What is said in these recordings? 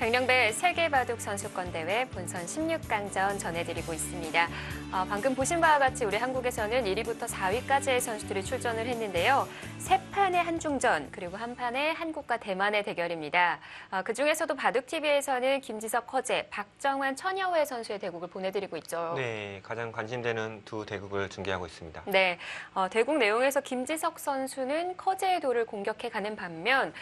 백령배 세계바둑 선수권대회 본선 16강전 전해드리고 있습니다. 방금 보신 바와 같이 우리 한국에서는 1위부터 4위까지의 선수들이 출전을 했는데요. 세 판의 한중전, 그리고 한 판의 한국과 대만의 대결입니다. 그중에서도 바둑TV에서는 김지석, 허재, 박정환, 천여회 선수의 대국을 보내드리고 있죠. 네, 가장 관심되는 두 대국을 중계하고 있습니다. 네, 대국 내용에서 김지석 선수는 커제의 도를 공격해가는 반면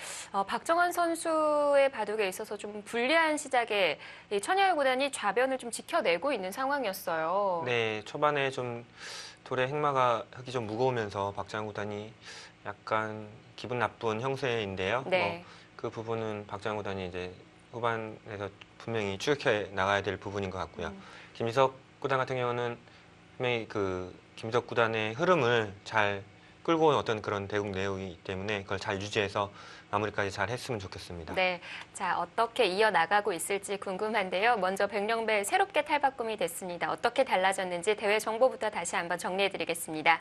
박정환 선수의 바둑에 있어서 좀 불리한 시작에 이 천여회 구단이 좌변을 좀 지켜내고 있는 상황이었어요. 네, 초반에 좀 돌의 행마가 흙이 좀 무거우면서 박정환 구단이 약간 기분 나쁜 형세인데요. 네. 그 부분은 박정환 구단이 이제 후반에서 분명히 추격해 나가야 될 부분인 것 같고요. 김지석 구단 같은 경우는 분명히 그 김지석 구단의 흐름을 잘 끌고 온 어떤 그런 대국 내용이기 때문에 그걸 잘 유지해서 마무리까지 잘 했으면 좋겠습니다. 네, 자 어떻게 이어나가고 있을지 궁금한데요. 먼저 백령배 새롭게 탈바꿈이 됐습니다. 어떻게 달라졌는지 대회 정보부터 다시 한번 정리해드리겠습니다.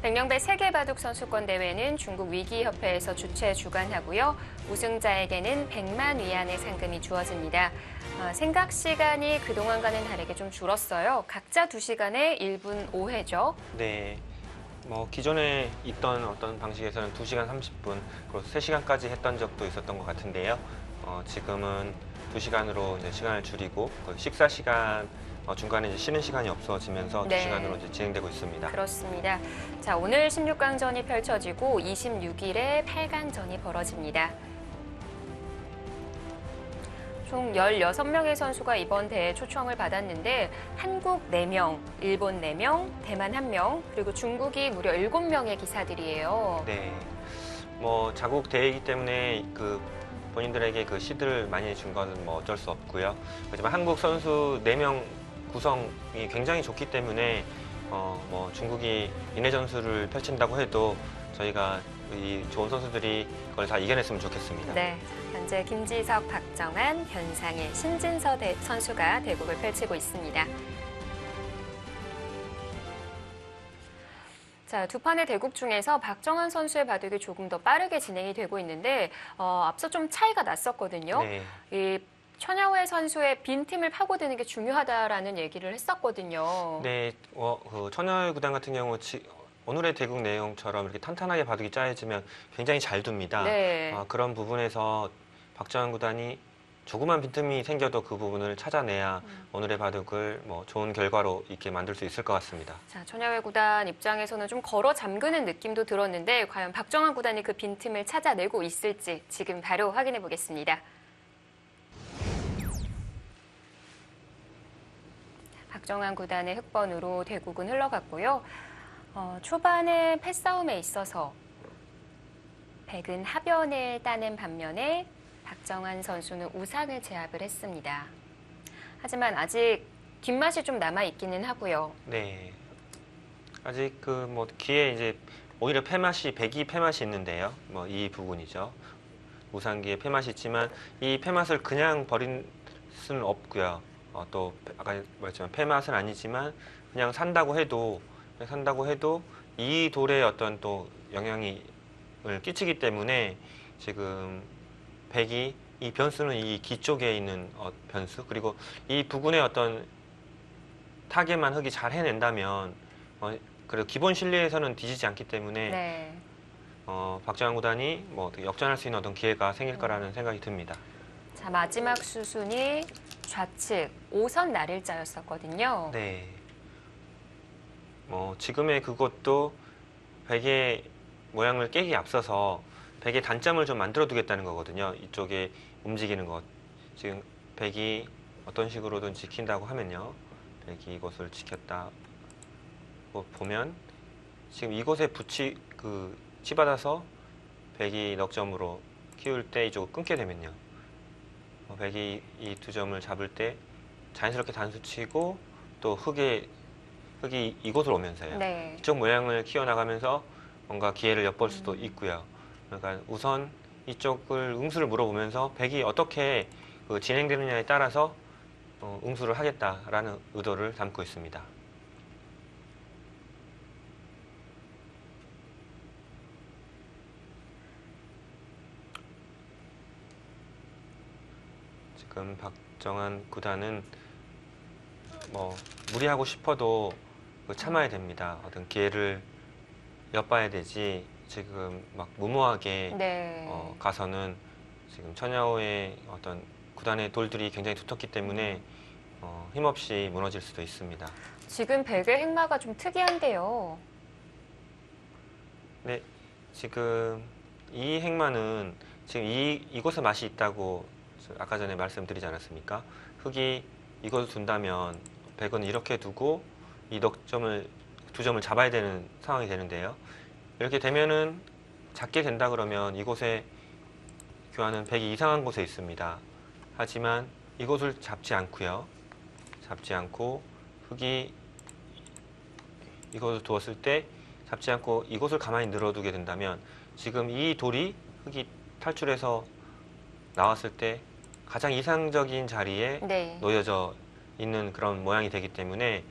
백령배 세계바둑 선수권 대회는 중국 위기협회에서 주최 주관하고요. 우승자에게는 100만 위안의 상금이 주어집니다. 생각 시간이 그동안과는 다르게 좀 줄었어요. 각자 2시간에 1분 5회죠. 네. 기존에 있던 어떤 방식에서는 2시간 30분, 그리고 3시간까지 했던 적도 있었던 것 같은데요. 지금은 2시간으로 이제 시간을 줄이고, 식사 시간, 중간에 이제 쉬는 시간이 없어지면서 네. 2시간으로 이제 진행되고 있습니다. 그렇습니다. 자, 오늘 16강전이 펼쳐지고 26일에 8강전이 벌어집니다. 총 16명의 선수가 이번 대회에 초청을 받았는데 한국 4명, 일본 4명, 대만 1명, 그리고 중국이 무려 7명의 기사들이에요. 네. 자국 대회이기 때문에 본인들에게 그 시드를 많이 준 것은 어쩔 수 없고요. 하지만 한국 선수 4명 구성이 굉장히 좋기 때문에 중국이 인해 전술을 펼친다고 해도 저희가 이 좋은 선수들이 그걸 다 이겨냈으면 좋겠습니다. 네, 현재 김지석, 박정환, 변상일, 신진서 선수가 대국을 펼치고 있습니다. 자, 두 판의 대국 중에서 박정환 선수의 바둑이 조금 더 빠르게 진행이 되고 있는데 앞서 좀 차이가 났었거든요. 네. 이 천여회 선수의 빈틈을 파고드는 게 중요하다라는 얘기를 했었거든요. 네, 천여회 구단 같은 경우 오늘의 대국 내용처럼 이렇게 탄탄하게 바둑이 짜여지면 굉장히 잘 둡니다. 네. 그런 부분에서 박정환 구단이 조그만 빈틈이 생겨도 그 부분을 찾아내야 오늘의 바둑을 좋은 결과로 있게 만들 수 있을 것 같습니다. 자, 천여회 구단 입장에서는 좀 걸어 잠그는 느낌도 들었는데 과연 박정환 구단이 그 빈틈을 찾아내고 있을지 지금 바로 확인해 보겠습니다. 박정환 구단의 흑번으로 대국은 흘러갔고요. 초반에 패싸움에 있어서 백은 하변을 따낸 반면에 박정환 선수는 우상을 제압을 했습니다. 하지만 아직 뒷맛이 좀 남아있기는 하고요. 네. 아직 기에 이제 오히려 백이 패맛이 있는데요. 이 부분이죠. 우상기에 패맛이 있지만 이 패맛을 그냥 버릴 수는 없고요. 또 아까 말했지만 패맛은 아니지만 그냥 산다고 해도 이 돌에 어떤 또 영향을 끼치기 때문에 지금 백이 이 변수는 이 기 쪽에 있는 변수, 그리고 이 부근의 어떤 타겟만 흙이 잘 해낸다면 그리고 기본 실리에서는 뒤지지 않기 때문에 네. 박정환 구단이 역전할 수 있는 어떤 기회가 생길 거라는 생각이 듭니다. 자, 마지막 수순이 좌측 5선 날일자였었거든요. 네. 지금의 그것도 백의 모양을 깨기 앞서서 백의 단점을 좀 만들어 두겠다는 거거든요. 이쪽에 움직이는 것. 지금 백이 어떤 식으로든 지킨다고 하면요. 백이 이것을 지켰다. 보면 지금 이곳에 치받아서 백이 넉점으로 키울 때 이쪽을 끊게 되면요. 백이 이 두 점을 잡을 때 자연스럽게 단수치고 또 흙이 이곳으로 오면서요. 네. 이쪽 모양을 키워나가면서 뭔가 기회를 엿볼 수도 있고요. 그러니까 우선 이쪽을 응수를 물어보면서 백이 어떻게 진행되느냐에 따라서 응수를 하겠다라는 의도를 담고 있습니다. 지금 박정환 구단은 뭐 무리하고 싶어도 참아야 됩니다. 어떤 기회를 엿봐야 되지 지금 막 무모하게 네. 가서는 지금 천야오의 어떤 구단의 돌들이 굉장히 두텁기 때문에 힘없이 무너질 수도 있습니다. 지금 백의 행마가 좀 특이한데요. 네, 지금 이 행마는 지금 이곳에 맛이 있다고 아까 전에 말씀드리지 않았습니까? 흙이 이곳을 둔다면 백은 이렇게 두고 이 넉점을 두 점을 잡아야 되는 상황이 되는데요. 이렇게 되면은 잡게 된다 그러면 이곳에 교환은 백이 이상한 곳에 있습니다. 하지만 이곳을 잡지 않고요. 잡지 않고 흙이 이곳을 두었을 때 잡지 않고 이곳을 가만히 늘어두게 된다면 지금 이 돌이 흙이 탈출해서 나왔을 때 가장 이상적인 자리에 네. 놓여져 있는 그런 모양이 되기 때문에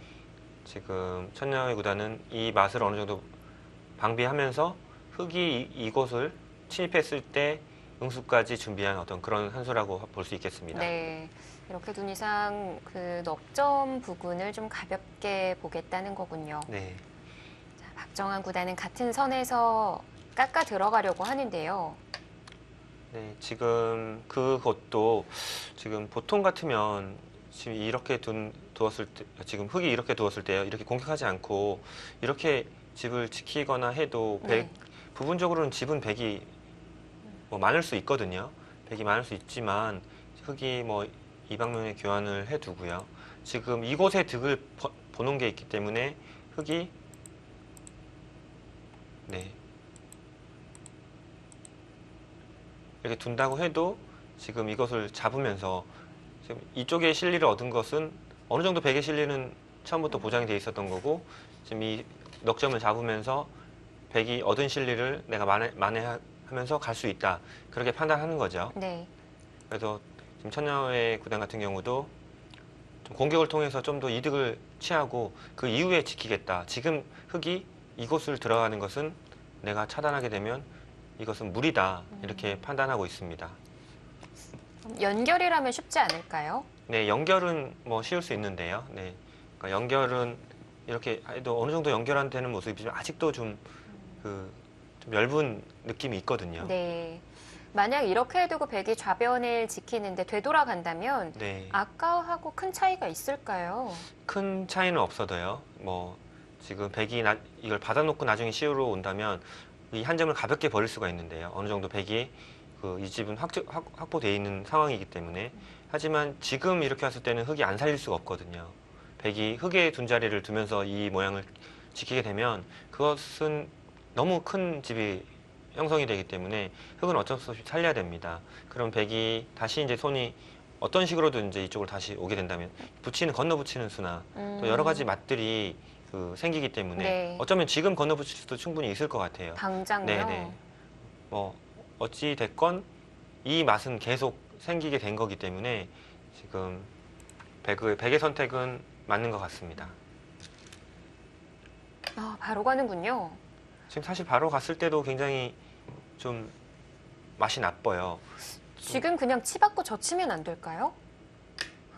지금 천야의 구단은 이 맛을 어느 정도 방비하면서 흙이 이곳을 침입했을 때 응수까지 준비한 어떤 그런 한 수라고 볼 수 있겠습니다. 네. 이렇게 둔 이상 그 넉점 부분을 좀 가볍게 보겠다는 거군요. 네. 자, 박정환 구단은 같은 선에서 깎아 들어가려고 하는데요. 네, 지금 그것도 지금 보통 같으면 지금 이렇게 두었을 때 지금 흙이 이렇게 두었을 때요. 이렇게 공격하지 않고 이렇게 집을 지키거나 해도 네. 부분적으로는 집은 백이 뭐 많을 수 있거든요. 백이 많을 수 있지만 흙이 뭐 이 방면에 교환을 해두고요. 지금 이곳에 득을 보는 게 있기 때문에 흙이 네 이렇게 둔다고 해도 지금 이것을 잡으면서 지금 이쪽에 실리를 얻은 것은 어느 정도 백의 실리는 처음부터 보장이 돼 있었던 거고 지금 이 넉점을 잡으면서 백이 얻은 실리를 내가 만회하면서 갈 수 있다. 그렇게 판단하는 거죠. 네. 그래서 지금 천야의 구단 같은 경우도 좀 공격을 통해서 좀 더 이득을 취하고 그 이후에 지키겠다. 지금 흙이 이곳을 들어가는 것은 내가 차단하게 되면 이것은 무리다. 이렇게 판단하고 있습니다. 연결이라면 쉽지 않을까요? 네, 연결은 뭐 쉬울 수 있는데요. 네, 그러니까 연결은 이렇게 해도 어느 정도 연결한 되는 모습이지만 아직도 좀 좀 엷은 느낌이 있거든요. 네. 만약 이렇게 해두고 백이 좌변을 지키는데 되돌아간다면 네, 아까하고 큰 차이가 있을까요? 큰 차이는 없어도요. 뭐 지금 백이 이걸 받아놓고 나중에 시우로 온다면 이 한 점을 가볍게 버릴 수가 있는데요. 어느 정도 백이 이 집은 확보되어 있는 상황이기 때문에 하지만 지금 이렇게 왔을 때는 흙이 안 살릴 수가 없거든요. 백이 흙에 둔 자리를 두면서 이 모양을 지키게 되면 그것은 너무 큰 집이 형성이 되기 때문에 흙은 어쩔 수 없이 살려야 됩니다. 그럼 백이 다시 이제 손이 어떤 식으로든 이제 이쪽으로 다시 오게 된다면 건너 붙이는 수나 또 여러 가지 맛들이 생기기 때문에 네. 어쩌면 지금 건너 붙일 수도 충분히 있을 것 같아요. 당장요? 네네. 뭐 어찌 됐건 이 맛은 계속 생기게 된 거기 때문에 지금 백의 선택은 맞는 것 같습니다. 아, 바로 가는군요. 지금 사실 바로 갔을 때도 굉장히 좀 맛이 나빠요. 지금 그냥 치 받고 젖히면 안 될까요?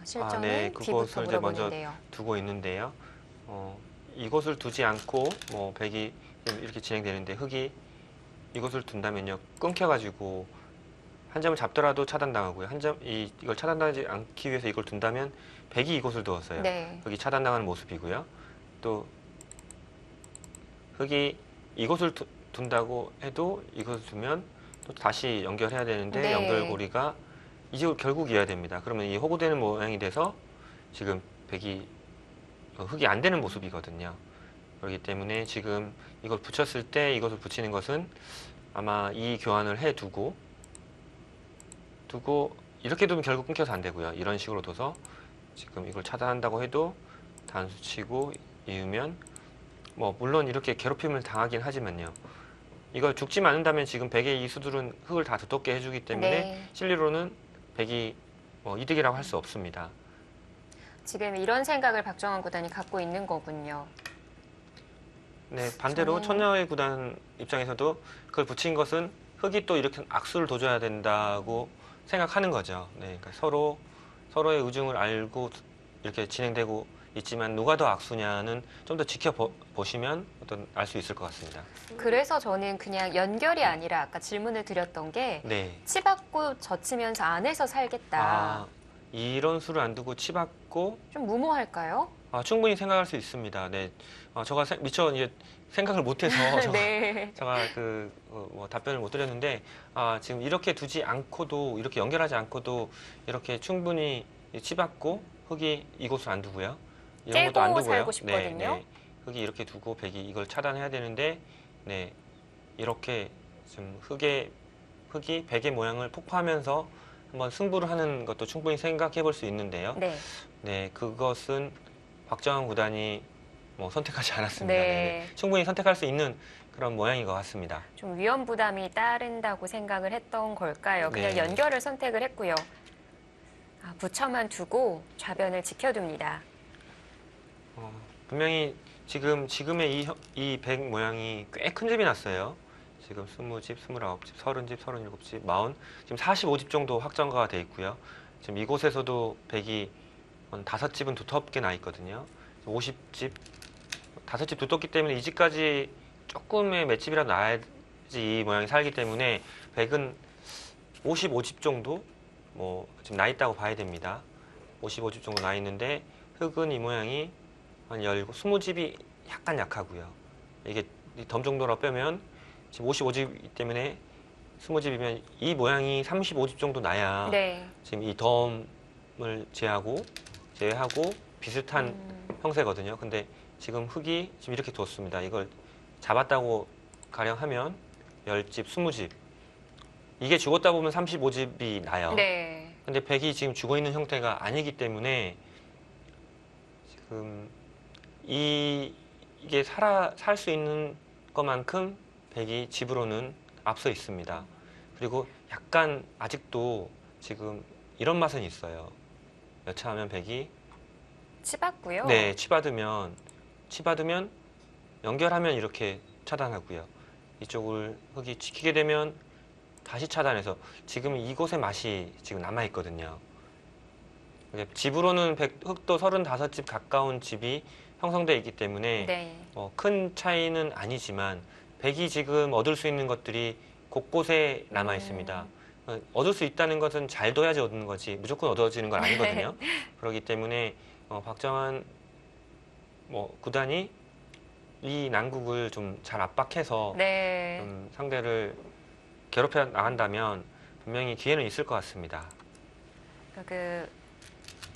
실전은 네, 뒤부터 그것을 이제 먼저 물어보는데요. 두고 있는데요. 이것을 두지 않고 뭐 백이 이렇게 진행되는데 흙이 이것을 둔다면요 끊겨가지고 한 점을 잡더라도 차단당하고요. 이걸 차단당하지 않기 위해서 이걸 둔다면 백이 이곳을 두었어요. 네. 흙이 차단당하는 모습이고요. 또 흙이 이곳을 둔다고 해도 이것을 두면 또 다시 연결해야 되는데 네. 연결고리가 이제 결국 이어야 됩니다. 그러면 이 호구되는 모양이 돼서 지금 백이 흙이 안 되는 모습이거든요. 그렇기 때문에 지금 이걸 붙였을 때 이것을 붙이는 것은 아마 이 교환을 해두고 이렇게 두면 결국 끊겨서 안 되고요. 이런 식으로 둬서 지금 이걸 차단한다고 해도 단수 치고 이으면 뭐 물론 이렇게 괴롭힘을 당하긴 하지만요. 이걸 죽지 않는다면 지금 백의 이 수들은 흙을 다 두텁게 해주기 때문에 네. 실리로는 백이 이득이라고 할 수 없습니다. 지금 이런 생각을 박정환 구단이 갖고 있는 거군요. 네, 반대로 저는- 천야의 구단 입장에서도 그걸 붙인 것은 흙이 또 이렇게 악수를 둬줘야 된다고 생각하는 거죠. 네, 그러니까 서로의 우중을 알고 이렇게 진행되고 있지만 누가 더 악수냐는 좀 더 지켜보시면 어떤 알 수 있을 것 같습니다. 그래서 저는 그냥 연결이 아니라 아까 질문을 드렸던 게 네. 치받고 젖히면서 안에서 살겠다. 아, 이런 수를 안 두고 치받고 좀 무모할까요? 충분히 생각할 수 있습니다. 네. 제가 미처 이제 생각을 못해서 네. 제가 답변을 못 드렸는데 지금 이렇게 두지 않고도 이렇게 연결하지 않고도 이렇게 충분히 치받고 흙이 이곳을 안 두고요. 이런 것도 안 떼고 두고요. 살고 싶거든요. 네. 흙이 이렇게 두고 백이 이걸 차단해야 되는데 네. 이렇게 좀 흙이 백의 모양을 폭파하면서 한번 승부를 하는 것도 충분히 생각해 볼 수 있는데요. 네. 네, 그것은 박정환 구단이 선택하지 않았습니다. 네. 네. 충분히 선택할 수 있는 그런 모양인 것 같습니다. 좀 위험 부담이 따른다고 생각을 했던 걸까요? 그냥 네. 연결을 선택을 했고요. 붙여만 두고 좌변을 지켜둡니다. 분명히 지금의 이 백 모양이 꽤 큰 집이 났어요. 지금 20집, 29집, 30집, 37집, 40, 지금 45집 정도 확정가가 돼 있고요. 지금 이곳에서도 백이 한 5집은 두텁게 나 있거든요. 50집, 5집 두텁기 때문에 이 집까지 조금의 맷집이라도 나야지 이 모양이 살기 때문에 백은 55집 정도 지금 나 있다고 봐야 됩니다. 55집 정도 나 있는데 흙은 이 모양이 한 20집이 약간 약하고요. 이게 덤 정도로 빼면 지금 55집이기 때문에 20집이면 이 모양이 35집 정도 나야 네. 지금 이 덤을 제외하고 비슷한 형태거든요. 근데 지금 흙이 지금 이렇게 뒀습니다. 이걸 잡았다고 가령하면 10집, 20집. 이게 죽었다 보면 35집이 나요. 네. 근데 백이 지금 죽어 있는 형태가 아니기 때문에 지금 이게 살 수 있는 것만큼 백이 집으로는 앞서 있습니다. 그리고 약간 아직도 지금 이런 맛은 있어요. 여차하면 백이 치받고요. 네, 치받으면 연결하면 이렇게 차단하고요. 이쪽을 흙이 지키게 되면 다시 차단해서 지금 이곳의 맛이 지금 남아 있거든요. 집으로는 흙도 35집 가까운 집이 형성되어 있기 때문에 네. 큰 차이는 아니지만 백이 지금 얻을 수 있는 것들이 곳곳에 남아 있습니다. 얻을 수 있다는 것은 잘 둬야지 얻는 거지 무조건 얻어지는 건 아니거든요. 그렇기 때문에 박정환 구단이 이 난국을 좀 잘 압박해서 네. 상대를 괴롭혀 나간다면 분명히 기회는 있을 것 같습니다. 그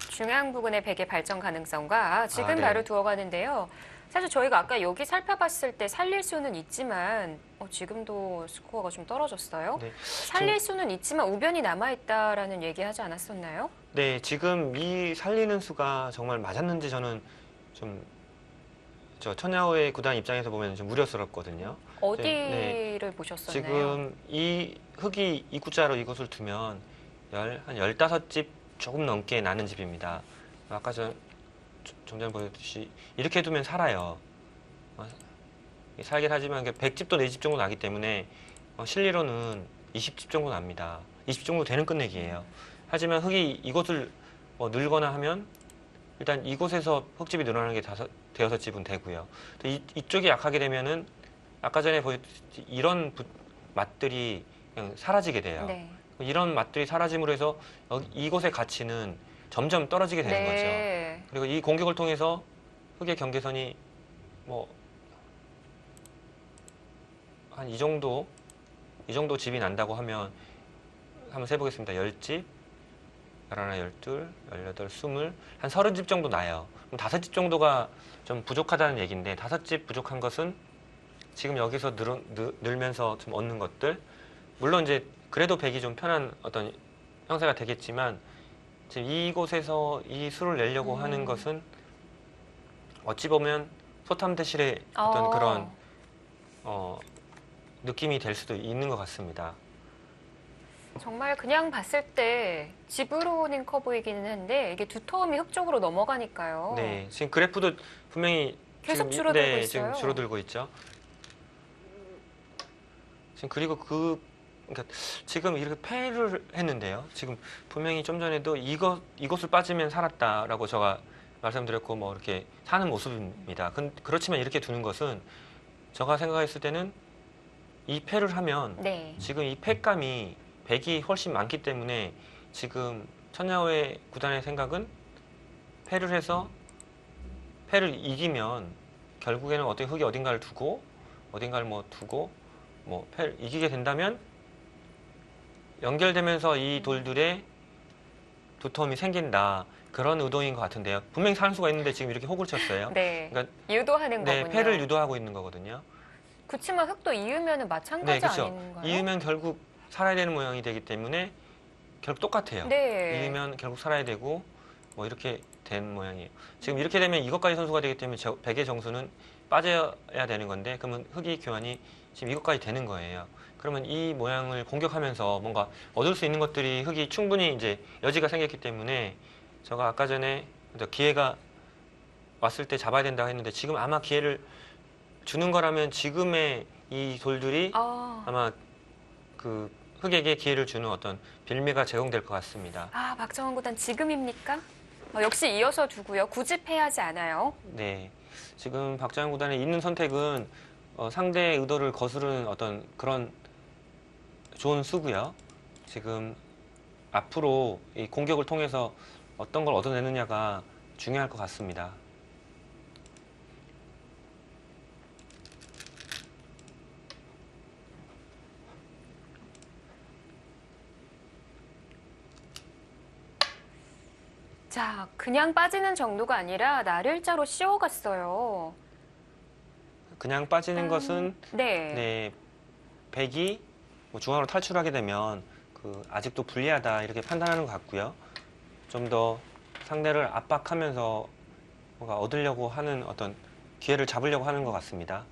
중앙 부근의 백의 발전 가능성과 지금 네. 바로 두어가는데요. 사실 저희가 아까 여기 살펴봤을 때 살릴 수는 있지만 지금도 스코어가 좀 떨어졌어요. 네. 살릴 수는 있지만 우변이 남아있다라는 얘기하지 않았었나요? 네, 지금 이 살리는 수가 정말 맞았는지 저는 좀 천야오의 구단 입장에서 보면 좀 우려스럽거든요. 어디를 보셨었나요? 지금 이 흙이 입구자로 이곳을 두면 한 15집 조금 넘게 나는 집입니다. 아까 좀 전에 보였듯이 이렇게 두면 살아요. 살긴 하지만 100집도 4집 정도 나기 때문에 실리로는 20집 정도 납니다. 20집 정도 되는 끝내기예요. 하지만 흙이 이곳을 늘거나 하면 일단 이곳에서 흙집이 늘어나는 게 대여섯 집은 되고요. 또 이쪽이 약하게 되면은 아까 전에 보였듯이 이런 맛들이 그냥 사라지게 돼요. 네. 이런 맛들이 사라짐으로 해서 이곳의 가치는 점점 떨어지게 되는 거죠. 네. 그리고 이 공격을 통해서 흙의 경계선이 한 이 정도 집이 난다고 하면 한번 세보겠습니다. 10집, 11, 12, 18, 20, 한 30집 정도 나요. 그럼 5집 정도가 좀 부족하다는 얘기인데 5집 부족한 것은 지금 여기서 늘면서 좀 얻는 것들 물론 이제 그래도 백이 좀 편한 어떤 형태가 되겠지만 지금 이곳에서 이 수를 내려고 하는 것은 어찌 보면 소탐대실의 어떤 그런 느낌이 될 수도 있는 것 같습니다. 정말 그냥 봤을 때 집으로는 커 보이기는 한데 이게 두터움이 흙 쪽으로 넘어가니까요. 네, 지금 그래프도 분명히 계속 지금, 줄어들고 네, 있어요. 지금 줄어들고 있죠. 지금 그리고 그 그러니까 지금 이렇게 패를 했는데요. 지금 분명히 좀 전에도 이것을 빠지면 살았다라고 제가 말씀드렸고 뭐 이렇게 사는 모습입니다. 그렇지만 이렇게 두는 것은 제가 생각했을 때는 이 패를 하면 네. 지금 이 패감이 100이 훨씬 많기 때문에 지금 천야오의 구단의 생각은 패를 해서 패를 이기면 결국에는 어떻게 흙이 어딘가를 두고 어딘가를 뭐 두고 뭐 패를 이기게 된다면 연결되면서 이 돌들의 두터움이 생긴다. 그런 의도인 것 같은데요. 분명히 살 수가 있는데 지금 이렇게 호구를 쳤어요. 네. 그러니까 유도하는 네, 거군요. 패를 유도하고 있는 거거든요. 그치만 흙도 이으면 마찬가지 네, 그렇죠. 아닌가요? 이으면 결국 살아야 되는 모양이 되기 때문에 결국 똑같아요. 네. 이으면 결국 살아야 되고 뭐 이렇게 된 모양이에요. 지금 이렇게 되면 이것까지 선수가 되기 때문에 백의 정수는 빠져야 되는 건데 그러면 흙이 교환이 지금 이것까지 되는 거예요. 그러면 이 모양을 공격하면서 뭔가 얻을 수 있는 것들이 흙이 충분히 이제 여지가 생겼기 때문에 제가 아까 전에 기회가 왔을 때 잡아야 된다고 했는데 지금 아마 기회를 주는 거라면 지금의 이 돌들이 아마 그 흙에게 기회를 주는 어떤 빌미가 제공될 것 같습니다. 박정원 구단 지금입니까? 역시 이어서 두고요. 굳이 패하지 않아요. 네, 지금 박정원 구단의 있는 선택은 상대의 의도를 거스르는 어떤 그런 좋은 수고요. 지금 앞으로 이 공격을 통해서 어떤 걸 얻어내느냐가 중요할 것 같습니다. 자, 그냥 빠지는 정도가 아니라 나를자로 씌워갔어요. 그냥 빠지는 것은 네. 네, 백이 뭐 중앙으로 탈출하게 되면 아직도 불리하다 이렇게 판단하는 것 같고요. 좀 더 상대를 압박하면서 뭔가 얻으려고 하는 어떤 기회를 잡으려고 하는 것 같습니다.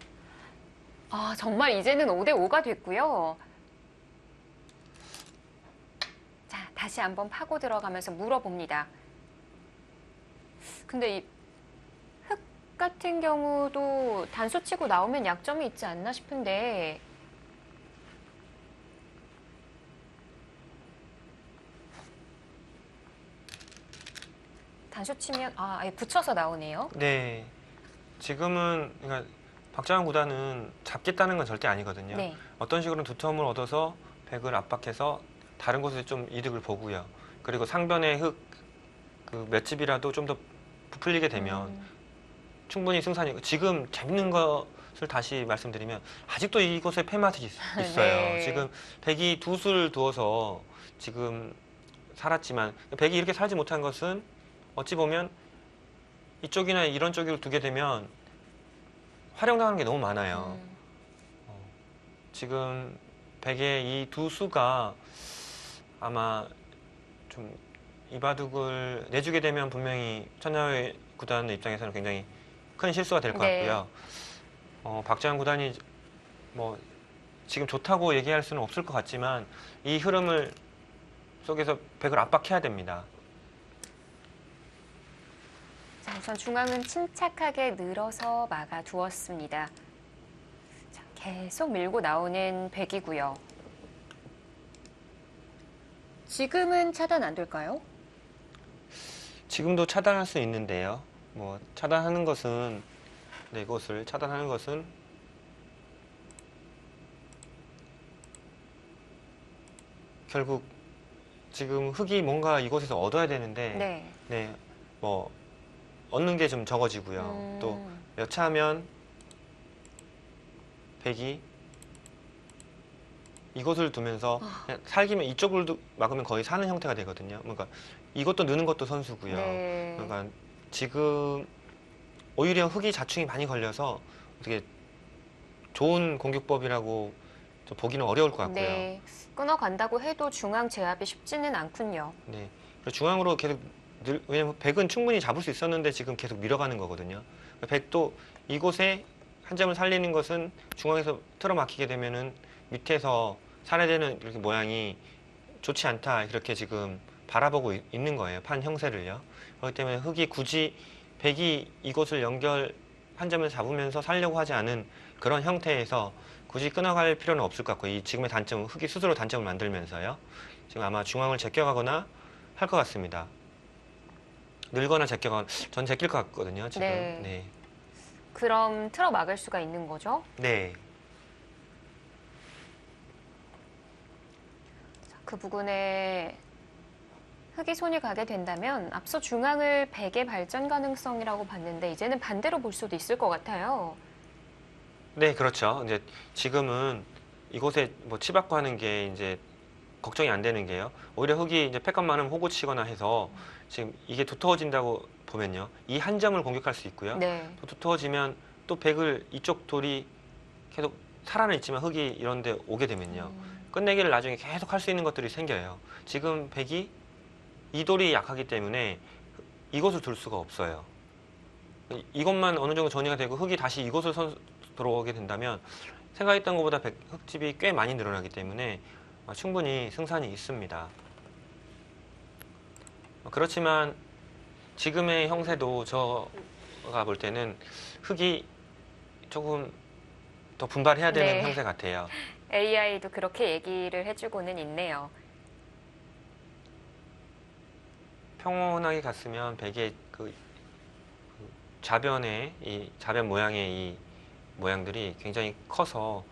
정말 이제는 5대5가 됐고요. 자, 다시 한번 파고 들어가면서 물어봅니다. 근데 이 흙 같은 경우도 단수 치고 나오면 약점이 있지 않나 싶은데 단수 치면 아예 붙여서 나오네요. 네, 지금은 그러니까 박정환 구단은 잡겠다는 건 절대 아니거든요. 네. 어떤 식으로는 두텀을 얻어서 백을 압박해서 다른 곳에 좀 이득을 보고요. 그리고 상변의 흙 몇 집이라도 좀 더 부풀리게 되면 충분히 승산이 지금 재밌는 것을 다시 말씀드리면 아직도 이곳에 패맛이 있어요. 네. 지금 백이 두 수를 두어서 지금 살았지만 백이 이렇게 살지 못한 것은 어찌 보면 이쪽이나 이런 쪽으로 두게 되면 활용당하는 게 너무 많아요. 지금 백의 이 두 수가 아마 좀 이바둑을 내주게 되면 분명히 천하의 구단 입장에서는 굉장히 큰 실수가 될 것 네. 같고요. 박정환 구단이 뭐 지금 좋다고 얘기할 수는 없을 것 같지만 이 흐름을 속에서 백을 압박해야 됩니다. 자, 우선 중앙은 침착하게 늘어서 막아두었습니다. 자, 계속 밀고 나오는 백이고요. 지금은 차단 안 될까요? 지금도 차단할 수 있는데요. 뭐 차단하는 것은 네, 이것을 차단하는 것은 결국 지금 흙이 뭔가 이곳에서 얻어야 되는데 네, 뭐 얻는 게 좀 적어지고요. 또 여차하면 백이 이것을 두면서 그냥 살기면 이쪽을 막으면 거의 사는 형태가 되거든요. 그러니까 이것도 느는 것도 선수고요. 네. 그러니까 지금 오히려 흙이 자충이 많이 걸려서 어떻게 좋은 공격법이라고 좀 보기는 어려울 것 같고요. 네. 끊어간다고 해도 중앙 제압이 쉽지는 않군요. 네. 그리고 중앙으로 계속 왜냐면 백은 충분히 잡을 수 있었는데 지금 계속 밀어가는 거거든요. 백도 이곳에 한 점을 살리는 것은 중앙에서 틀어막히게 되면은 밑에서 살아야 되는 이렇게 모양이 좋지 않다 이렇게 지금 바라보고 있는 거예요. 판 형세를요. 그렇기 때문에 흙이 굳이 백이 이곳을 연결 한 점을 잡으면서 살려고 하지 않은 그런 형태에서 굳이 끊어갈 필요는 없을 것 같고 이 지금의 단점, 흙이 스스로 단점을 만들면서요. 지금 아마 중앙을 제껴가거나 할 것 같습니다. 늘거나 제껴가, 전 제낄 것 같거든요. 지금. 네. 네. 그럼 틀어 막을 수가 있는 거죠? 네. 자, 그 부분에 흙이 손이 가게 된다면 앞서 중앙을 백의 발전 가능성이라고 봤는데 이제는 반대로 볼 수도 있을 것 같아요. 네, 그렇죠. 이제 지금은 이곳에 뭐 치박고 하는 게 이제 걱정이 안 되는 게요. 오히려 흙이 이제 패권 많으면 호구 치거나 해서 지금 이게 두터워진다고 보면요. 이 한 점을 공격할 수 있고요. 네. 또 두터워지면 또 백을 이쪽 돌이 계속 살아는 있지만 흙이 이런 데 오게 되면요. 끝내기를 나중에 계속 할 수 있는 것들이 생겨요. 지금 백이 이 돌이 약하기 때문에 이곳을 둘 수가 없어요. 이것만 어느 정도 정리가 되고 흙이 다시 이곳을 들어오게 된다면 생각했던 것보다 흙집이 꽤 많이 늘어나기 때문에 충분히 승산이 있습니다. 그렇지만 지금의 형세도 제가 볼 때는 흙이 조금 더 분발해야 되는 네. 형세 같아요. AI도 그렇게 얘기를 해주고는 있네요. 평온하게 갔으면 백의 그 좌변의 이 좌변 모양의 이 모양들이 굉장히 커서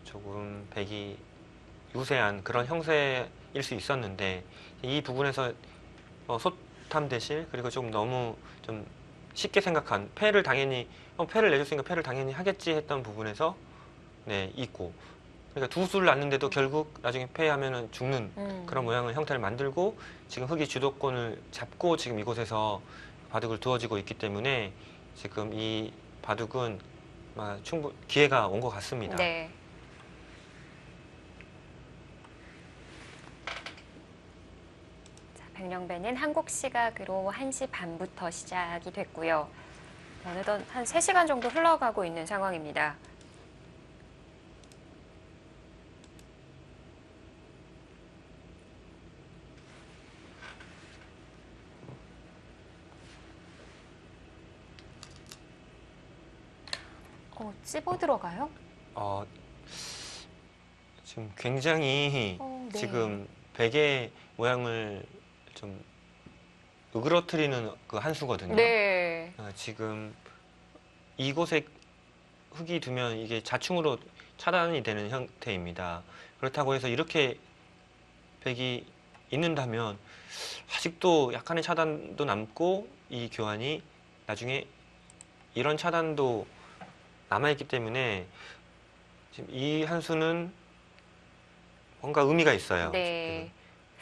조금 백이 유세한 그런 형세일 수 있었는데 이 부분에서 소탐대실 그리고 좀 너무 좀 쉽게 생각한 패를 당연히 패를 내줬으니까 패를 당연히 하겠지 했던 부분에서 네 있고 그러니까 두 수를 낳는데도 결국 나중에 패하면은 죽는 그런 모양의 형태를 만들고 지금 흙이 주도권을 잡고 지금 이곳에서 바둑을 두어지고 있기 때문에 지금 이 바둑은 충분히 기회가 온 것 같습니다. 네. 자, 백령배는 한국 시각으로 1시 반부터 시작이 됐고요. 어느덧 한 3시간 정도 흘러가고 있는 상황입니다. 찝어 들어가요? 지금 굉장히 네. 지금 베개 모양을 좀 으그러뜨리는 그 한 수거든요. 네. 지금 이곳에 흙이 두면 이게 자충으로 차단이 되는 형태입니다. 그렇다고 해서 이렇게 백이 있는다면 아직도 약간의 차단도 남고 이 교환이 나중에 이런 차단도 남아있기 때문에 지금 이 한 수는 뭔가 의미가 있어요. 네.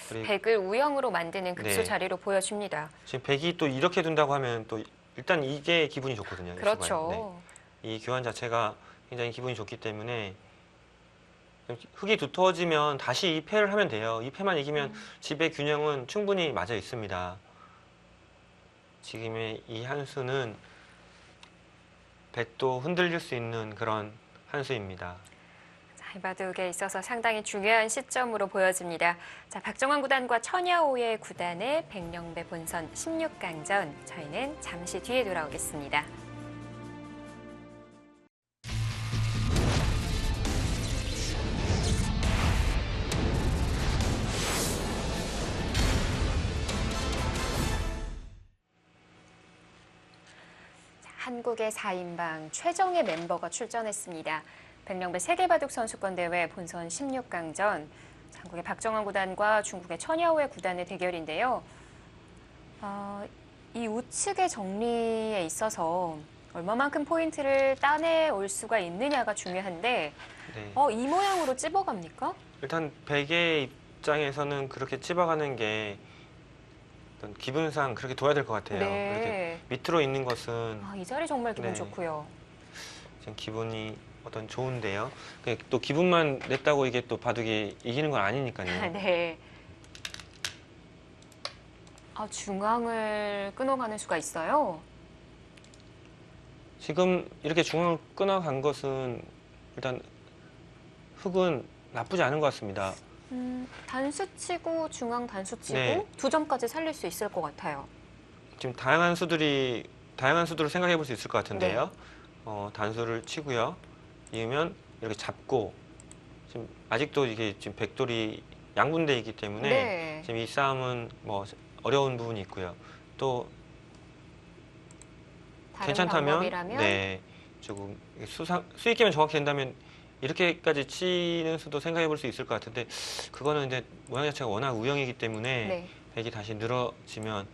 그리고 백을 우영으로 만드는 급수 네. 자리로 보여줍니다. 지금 백이 또 이렇게 둔다고 하면 또 일단 이게 기분이 좋거든요. 이 수가요. 그렇죠. 네. 이 교환 자체가 굉장히 기분이 좋기 때문에 흙이 두터워지면 다시 이 패를 하면 돼요. 이 패만 이기면 집의 균형은 충분히 맞아 있습니다. 지금의 이 한 수는 백도 흔들릴 수 있는 그런 한 수입니다. 자, 이 바둑에 있어서 상당히 중요한 시점으로 보여집니다. 자, 박정환 구단과 천야오의 구단의 백령배 본선 16강전. 저희는 잠시 뒤에 돌아오겠습니다. 한국의 4인방 최정예 멤버가 출전했습니다. 백령배 세계바둑 선수권 대회 본선 16강전. 한국의 박정환 구단과 중국의 천야오의 구단의 대결인데요. 이 우측의 정리에 있어서 얼마만큼 포인트를 따내올 수가 있느냐가 중요한데 네. 이 모양으로 찝어갑니까? 일단 백의 입장에서는 그렇게 찝어가는 게 어떤 기분상 그렇게 둬야 될 것 같아요. 네. 이렇게 밑으로 있는 것은 이 자리 정말 기분 네. 좋고요. 지금 기분이 어떤 좋은데요. 또 기분만 냈다고 이게 또 바둑이 이기는 건 아니니까요. 네. 중앙을 끊어가는 수가 있어요. 지금 이렇게 중앙을 끊어간 것은 일단 흙은 나쁘지 않은 것 같습니다. 단수치고 중앙 단수치고 네. 2점까지 살릴 수 있을 것 같아요. 지금 다양한 수들을 생각해 볼 수 있을 것 같은데요. 단수를 치고요. 이으면 이렇게 잡고 지금 아직도 이게 지금 백돌이 양분돼 있기 때문에 네. 지금 이 싸움은 뭐 어려운 부분이 있고요. 또 다른 괜찮다면 방법이라면 네 조금 수익기만 정확히 된다면 이렇게까지 치는 수도 생각해 볼 수 있을 것 같은데 그거는 이제 모양 자체가 워낙 우영이기 때문에 네. 백이 다시 늘어지면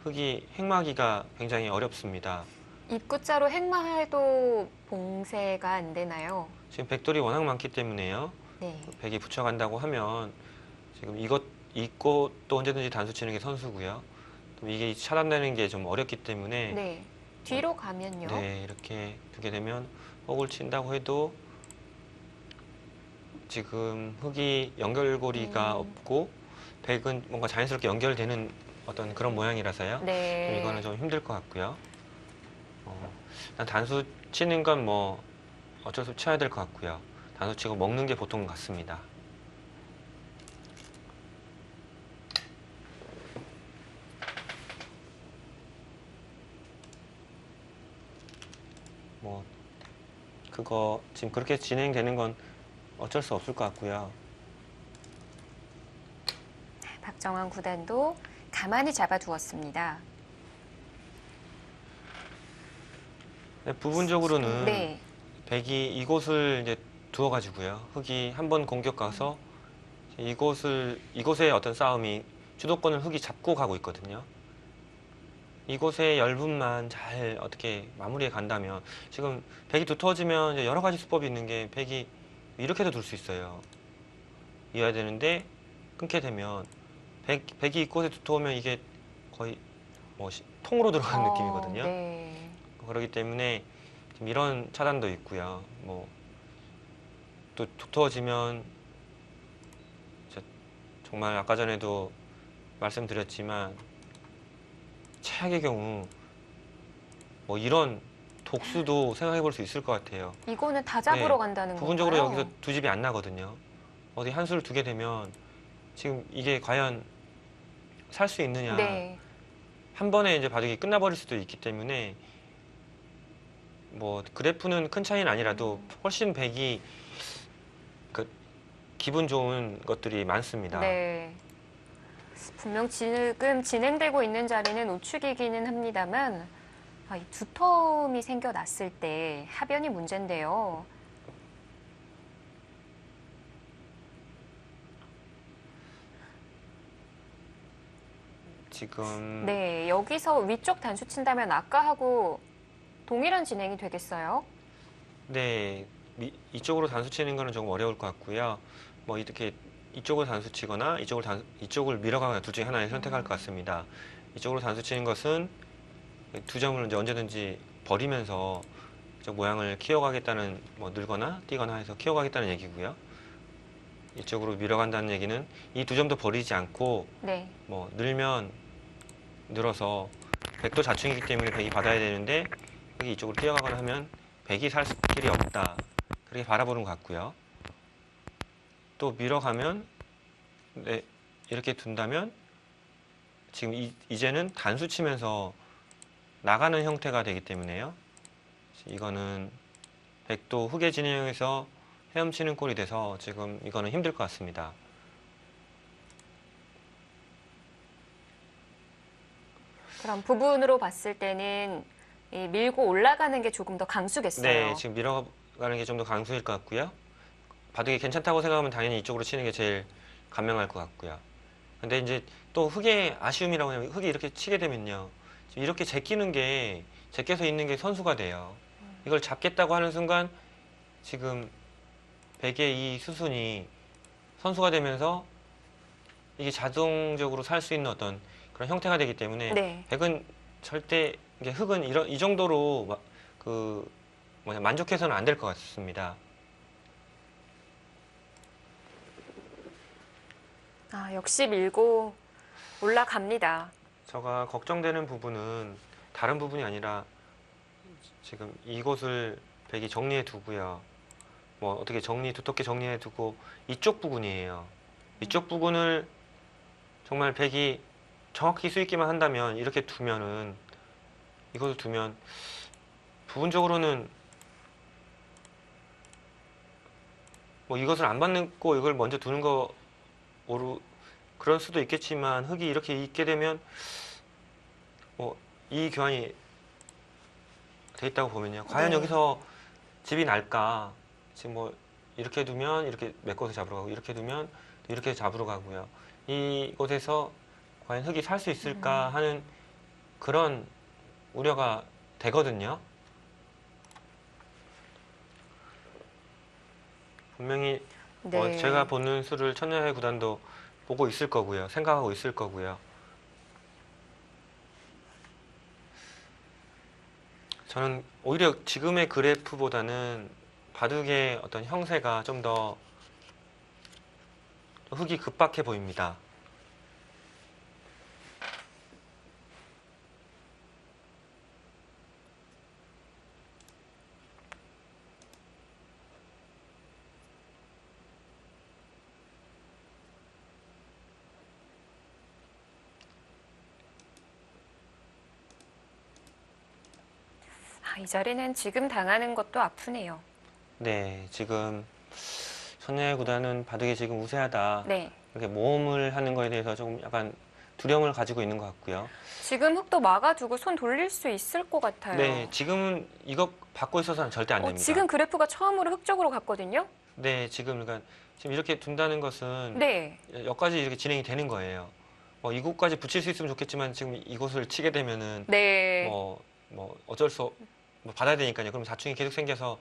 흑이 행마하기가 굉장히 어렵습니다. 입구자로 행마해도 봉쇄가 안 되나요? 지금 백돌이 워낙 많기 때문에요. 네. 백이 붙여간다고 하면 지금 이것도 언제든지 단수 치는 게 선수고요. 또 이게 차단되는 게 좀 어렵기 때문에 네. 뒤로 가면요. 네, 이렇게 두게 되면 혹을 친다고 해도 지금 흑이 연결고리가 없고 백은 뭔가 자연스럽게 연결되는 어떤 그런 모양이라서요. 좀 네. 이거는 좀 힘들 것 같고요. 일단 단수 치는 건 뭐 어쩔 수 없이 쳐야 될 것 같고요. 단수 치고 먹는 게 보통 같습니다. 뭐 그거 지금 그렇게 진행되는 건 어쩔 수 없을 것 같고요. 박정환 구단도 가만히 잡아두었습니다. 네, 부분적으로는 네. 백이 이곳을 이제 두어가지고요. 흑이 한 번 공격 가서 이곳의 어떤 싸움이 주도권을 흑이 잡고 가고 있거든요. 이곳의 열분만 잘 어떻게 마무리해 간다면 지금 백이 두터워지면 이제 여러 가지 수법이 있는 게 백이 이렇게도 둘 수 있어요. 이어야 되는데 끊게 되면 백이 이곳에 두터우면 이게 거의 뭐 통으로 들어가는 느낌이거든요. 네. 그렇기 때문에 지금 이런 차단도 있고요. 뭐 또 두터워지면 정말 아까 전에도 말씀드렸지만 최악의 경우 뭐 이런 독수도 생각해 볼 수 있을 것 같아요. 이거는 다 잡으러 네, 간다는 부분적으로 건가요? 여기서 두 집이 안 나거든요. 어디 한 수를 두게 되면 지금 이게 과연 살 수 있느냐. 네. 한 번에 이제 바둑이 끝나버릴 수도 있기 때문에 뭐 그래프는 큰 차이는 아니라도 훨씬 백이 그 기분 좋은 것들이 많습니다. 네. 분명 지금 진행되고 있는 자리는 우측이기는 합니다만 이 두터움이 생겨났을 때 하변이 문제인데요. 지금 네, 여기서 위쪽 단수 친다면 아까하고 동일한 진행이 되겠어요? 네, 이쪽으로 단수 치는 거는 조금 어려울 것 같고요. 뭐 이렇게 이쪽을 단수 치거나 이쪽을 밀어가거나 둘 중에 하나를 선택할 것 같습니다. 이쪽으로 단수 치는 것은 두 점을 이제 언제든지 버리면서 이쪽 모양을 키워가겠다는 뭐 늘거나 뛰거나 해서 키워가겠다는 얘기고요. 이쪽으로 밀어간다는 얘기는 이 두 점도 버리지 않고 네. 뭐 늘면 늘어서 백도 자충이기 때문에 백이 받아야 되는데 백이 이쪽으로 뛰어가거나 하면 백이 살 길이 없다. 그렇게 바라보는 것 같고요. 또 밀어가면 네, 이렇게 둔다면 지금 이제는 단수 치면서 나가는 형태가 되기 때문에요. 이거는 백도 흑의 진영에서 헤엄치는 꼴이 돼서 지금 이거는 힘들 것 같습니다. 그럼 부분으로 봤을 때는 이 밀고 올라가는 게 조금 더 강수겠어요. 네, 지금 밀어가는 게 좀 더 강수일 것 같고요. 바둑이 괜찮다고 생각하면 당연히 이쪽으로 치는 게 제일 간명할 것 같고요. 근데 이제 또 흑의 아쉬움이라고 하면 흑이 이렇게 치게 되면요. 지금 이렇게 제껴서 있는 게 선수가 돼요. 이걸 잡겠다고 하는 순간 지금 백의 이 수순이 선수가 되면서 이게 자동적으로 살 수 있는 어떤 그런 형태가 되기 때문에 네. 백은 절대 이게 흑은 이 정도로 만족해서는 안 될 것 같습니다. 역시 밀고 올라갑니다. 제가 걱정되는 부분은 다른 부분이 아니라 지금 이곳을 백이 정리해 두고요. 뭐 어떻게 두텁게 정리해 두고 이쪽 부분이에요. 이쪽 부분을 정말 백이 정확히 수익기만 한다면 이렇게 두면은 이것을 두면 부분적으로는 뭐 이것을 안 받고 이걸 먼저 두는 거 그럴 수도 있겠지만 흙이 이렇게 있게 되면 뭐 이 교환이 돼 있다고 보면요. 과연 네. 여기서 집이 날까? 지금 뭐 이렇게 두면 이렇게 메꿔서 잡으러 가고 이렇게 두면 이렇게 잡으러 가고요. 이곳에서 과연 흙이 살 수 있을까 하는 그런 우려가 되거든요. 분명히 네. 제가 보는 수를 천여의 구단도 보고 있을 거고요. 생각하고 있을 거고요. 저는 오히려 지금의 그래프보다는 바둑의 어떤 형세가 좀 더 흙이 급박해 보입니다. 이 자리는 지금 당하는 것도 아프네요. 네, 지금 천여의 구단은 바둑이 지금 우세하다. 네. 이렇게 모험을 하는 거에 대해서 조금 약간 두려움을 가지고 있는 것 같고요. 지금 흙도 막아두고 손 돌릴 수 있을 것 같아요. 네, 지금은 이거 받고 있어서는 절대 안 됩니다. 지금 그래프가 처음으로 흙 쪽으로 갔거든요. 네, 그러니까 지금 이렇게 둔다는 것은 네. 여기까지 이렇게 진행이 되는 거예요. 이곳까지 붙일 수 있으면 좋겠지만 지금 이곳을 치게 되면은 네. 어쩔 수 받아야 되니까요. 그럼 자충이 계속 생겨서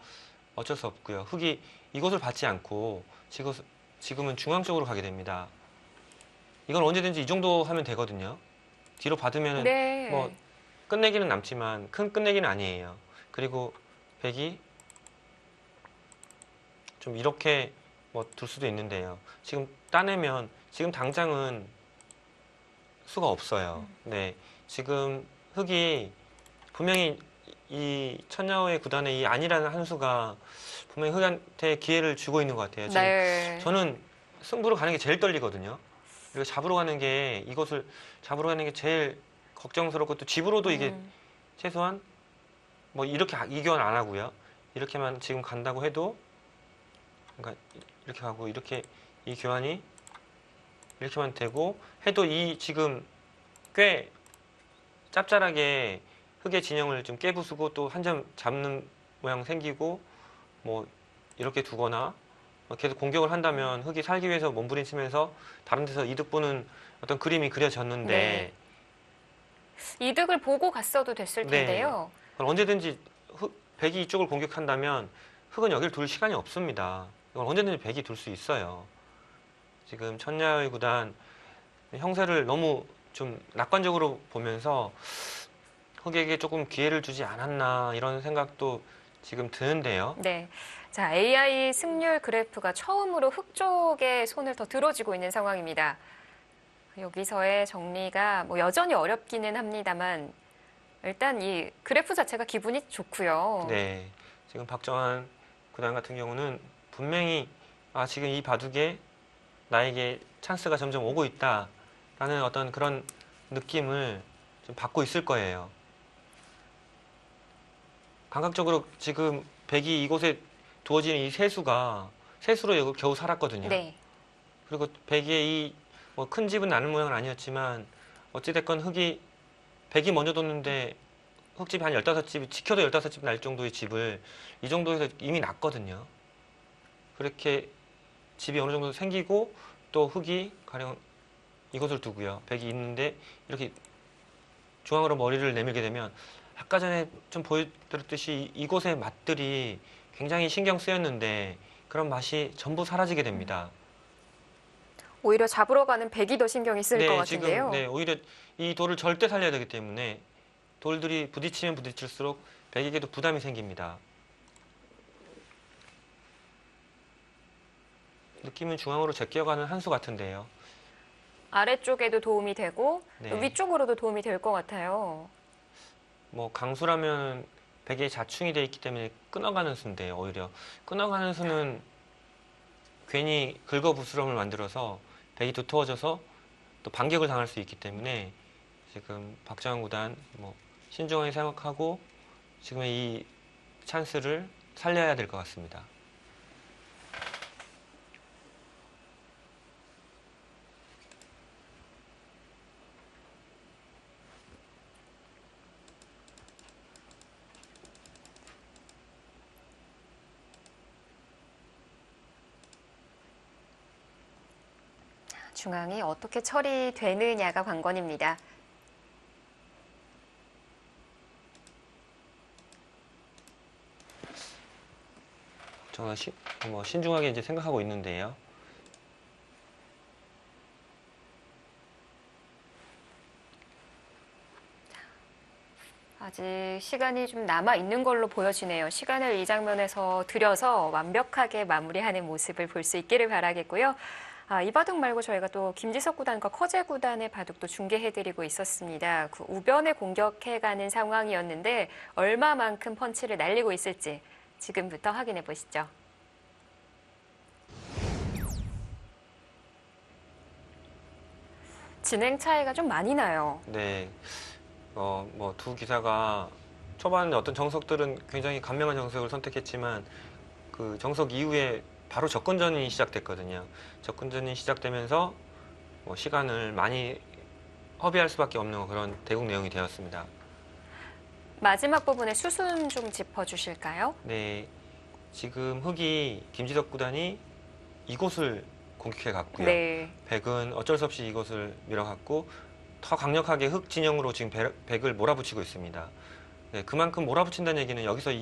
어쩔 수 없고요. 흙이 이곳을 받지 않고 지금은 중앙 쪽으로 가게 됩니다. 이건 언제든지 이 정도 하면 되거든요. 뒤로 받으면은 네. 끝내기는 남지만 큰 끝내기는 아니에요. 그리고 백이 좀 이렇게 둘 수도 있는데요. 지금 따내면 지금 당장은 수가 없어요. 네, 지금 흙이 분명히 이 천야호의 구단의 이 아니라는 한 수가 분명히 흙한테 기회를 주고 있는 것 같아요. 지금 네. 저는 승부로 가는 게 제일 떨리거든요. 그리고 이것을 잡으러 가는 게 제일 걱정스럽고 또 집으로도 이게 최소한 이렇게 이교환 안 하고요. 이렇게만 지금 간다고 해도 그러니까 이렇게 가고 이렇게 이 교환이 이렇게만 되고 해도 이 지금 꽤 짭짤하게 흙의 진영을 좀 깨부수고 또 한 점 잡는 모양 생기고 이렇게 두거나 계속 공격을 한다면 흙이 살기 위해서 몸부림치면서 다른 데서 이득 보는 어떤 그림이 그려졌는데 이득을 보고 갔어도 됐을 텐데요. 언제든지 백이 이쪽을 공격한다면 흙은 여기를 둘 시간이 없습니다. 이건 언제든지 백이 둘 수 있어요. 지금 천야의 구단 형세를 너무 좀 낙관적으로 보면서 흙에게 조금 기회를 주지 않았나 이런 생각도 지금 드는데요. 네. 자, AI 승률 그래프가 처음으로 흙 쪽에 손을 더 들어쥐고 있는 상황입니다. 여기서의 정리가 여전히 어렵기는 합니다만 일단 이 그래프 자체가 기분이 좋고요. 네. 지금 박정환 구단 같은 경우는 분명히 지금 이 바둑에 나에게 찬스가 점점 오고 있다라는 어떤 그런 느낌을 좀 받고 있을 거예요. 감각적으로 지금 백이 이곳에 두어지는 이 세수로 여기 겨우 살았거든요. 네. 그리고 백의 이 큰 집은 나는 모양은 아니었지만 어찌됐건 백이 먼저 뒀는데 흙집이 한 15집, 지켜도 15집 날 정도의 집을 이 정도에서 이미 났거든요. 그렇게 집이 어느 정도 생기고 또 흙이 가령 이것을 두고요. 백이 있는데 이렇게 중앙으로 머리를 내밀게 되면 아까 전에 좀 보여드렸듯이 이곳의 맛들이 굉장히 신경 쓰였는데 그런 맛이 전부 사라지게 됩니다. 오히려 잡으러 가는 백이 더 신경이 쓰일 것 같은데요. 지금 오히려 이 돌을 절대 살려야 되기 때문에 돌들이 부딪히면 부딪힐수록 백에게도 부담이 생깁니다. 느낌은 중앙으로 제껴가는 한 수 같은데요. 아래쪽에도 도움이 되고 네. 위쪽으로도 도움이 될 것 같아요. 강수라면 백의 자충이 되어 있기 때문에 끊어가는 수인데요. 오히려 끊어가는 수는 괜히 긁어부스럼을 만들어서 백이 두터워져서 또 반격을 당할 수 있기 때문에 지금 박정환 구단 신중하게 생각하고 지금의 이 찬스를 살려야 될 것 같습니다. 중앙이 어떻게 처리되느냐가 관건입니다. 저는 신중하게 이제 생각하고 있는데요. 아직 시간이 좀 남아 있는 걸로 보여지네요. 시간을 이 장면에서 들여서 완벽하게 마무리하는 모습을 볼 수 있기를 바라겠고요. 이 바둑 말고 저희가 또 김지석 구단과 커제 구단의 바둑도 중계해드리고 있었습니다. 그 우변에 공격해가는 상황이었는데 얼마만큼 펀치를 날리고 있을지 지금부터 확인해 보시죠. 진행 차이가 좀 많이 나요. 네, 두 기사가 초반에 어떤 정석들은 굉장히 간명한 정석을 선택했지만 그 정석 이후에 바로 접근전이 시작됐거든요. 접근전이 시작되면서 시간을 많이 허비할 수밖에 없는 그런 대국 내용이 되었습니다. 마지막 부분에 수순 좀 짚어주실까요? 네, 지금 흑이 김지석 구단이 이곳을 공격해 갔고요. 네. 백은 어쩔 수 없이 이곳을 밀어갔고 더 강력하게 흑 진영으로 지금 백을 몰아붙이고 있습니다. 네, 그만큼 몰아붙인다는 얘기는 여기서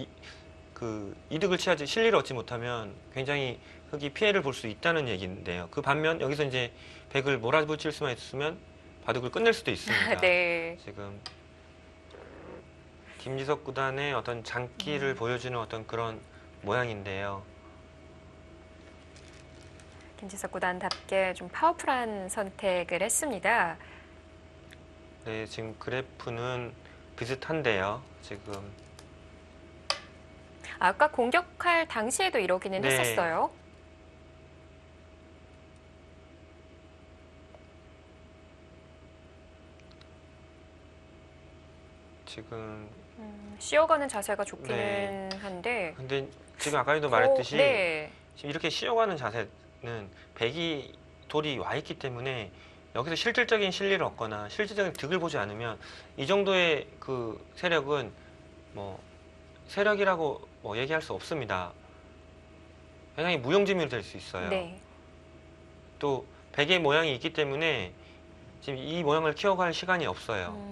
이득을 취하지 실리를 얻지 못하면 굉장히 흑이 피해를 볼 수 있다는 얘기인데요. 그 반면 여기서 이제 백을 몰아붙일 수만 있으면 바둑을 끝낼 수도 있습니다. 네. 지금 김지석 구단의 어떤 장기를 보여주는 어떤 그런 모양인데요. 김지석 구단답게 좀 파워풀한 선택을 했습니다. 네, 지금 그래프는 비슷한데요. 지금 아까 공격할 당시에도 이러기는 네. 했었어요. 지금 쉬어가는 자세가 좋기는 네. 한데. 근데 지금 아까도 말했듯이 네. 지금 이렇게 쉬어가는 자세는 백이 돌이 와 있기 때문에 여기서 실질적인 실리를 얻거나 실질적인 득을 보지 않으면 이 정도의 그 세력은 세력이라고 얘기할 수 없습니다. 굉장히 무용지물이 될 수 있어요. 네. 또 백의 모양이 있기 때문에 지금 이 모양을 키워갈 시간이 없어요.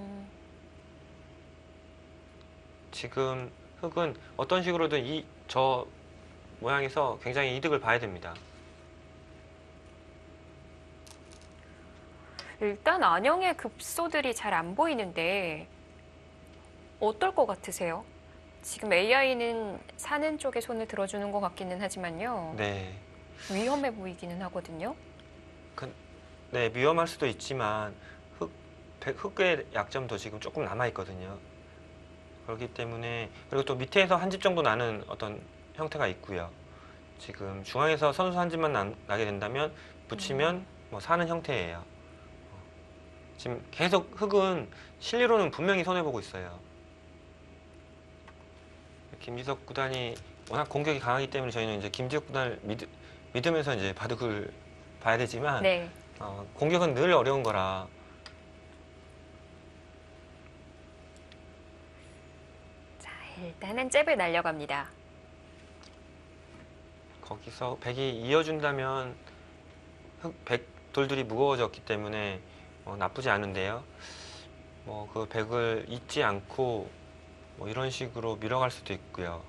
지금 흑은 어떤 식으로든 저 모양에서 굉장히 이득을 봐야 됩니다. 일단 안영의 급소들이 잘 안 보이는데 어떨 것 같으세요? 지금 AI는 사는 쪽에 손을 들어주는 것 같기는 하지만요. 네. 위험해 보이기는 하거든요. 네, 위험할 수도 있지만 흑의 약점도 지금 조금 남아 있거든요. 그렇기 때문에 그리고 또 밑에서 한 집 정도 나는 어떤 형태가 있고요. 지금 중앙에서 선수 한 집만 나게 된다면 붙이면 사는 형태예요. 지금 계속 흑은 실리로는 분명히 손해보고 있어요. 김지석 구단이 워낙 공격이 강하기 때문에 저희는 이제 김지석 구단을 믿으면서 이제 바둑을 봐야 되지만 네. 공격은 늘 어려운 거라. 자, 일단은 잽을 날려갑니다. 거기서 백이 이어준다면 백 돌들이 무거워졌기 때문에 나쁘지 않은데요. 그 백을 잊지 않고 이런 식으로 밀어갈 수도 있고요.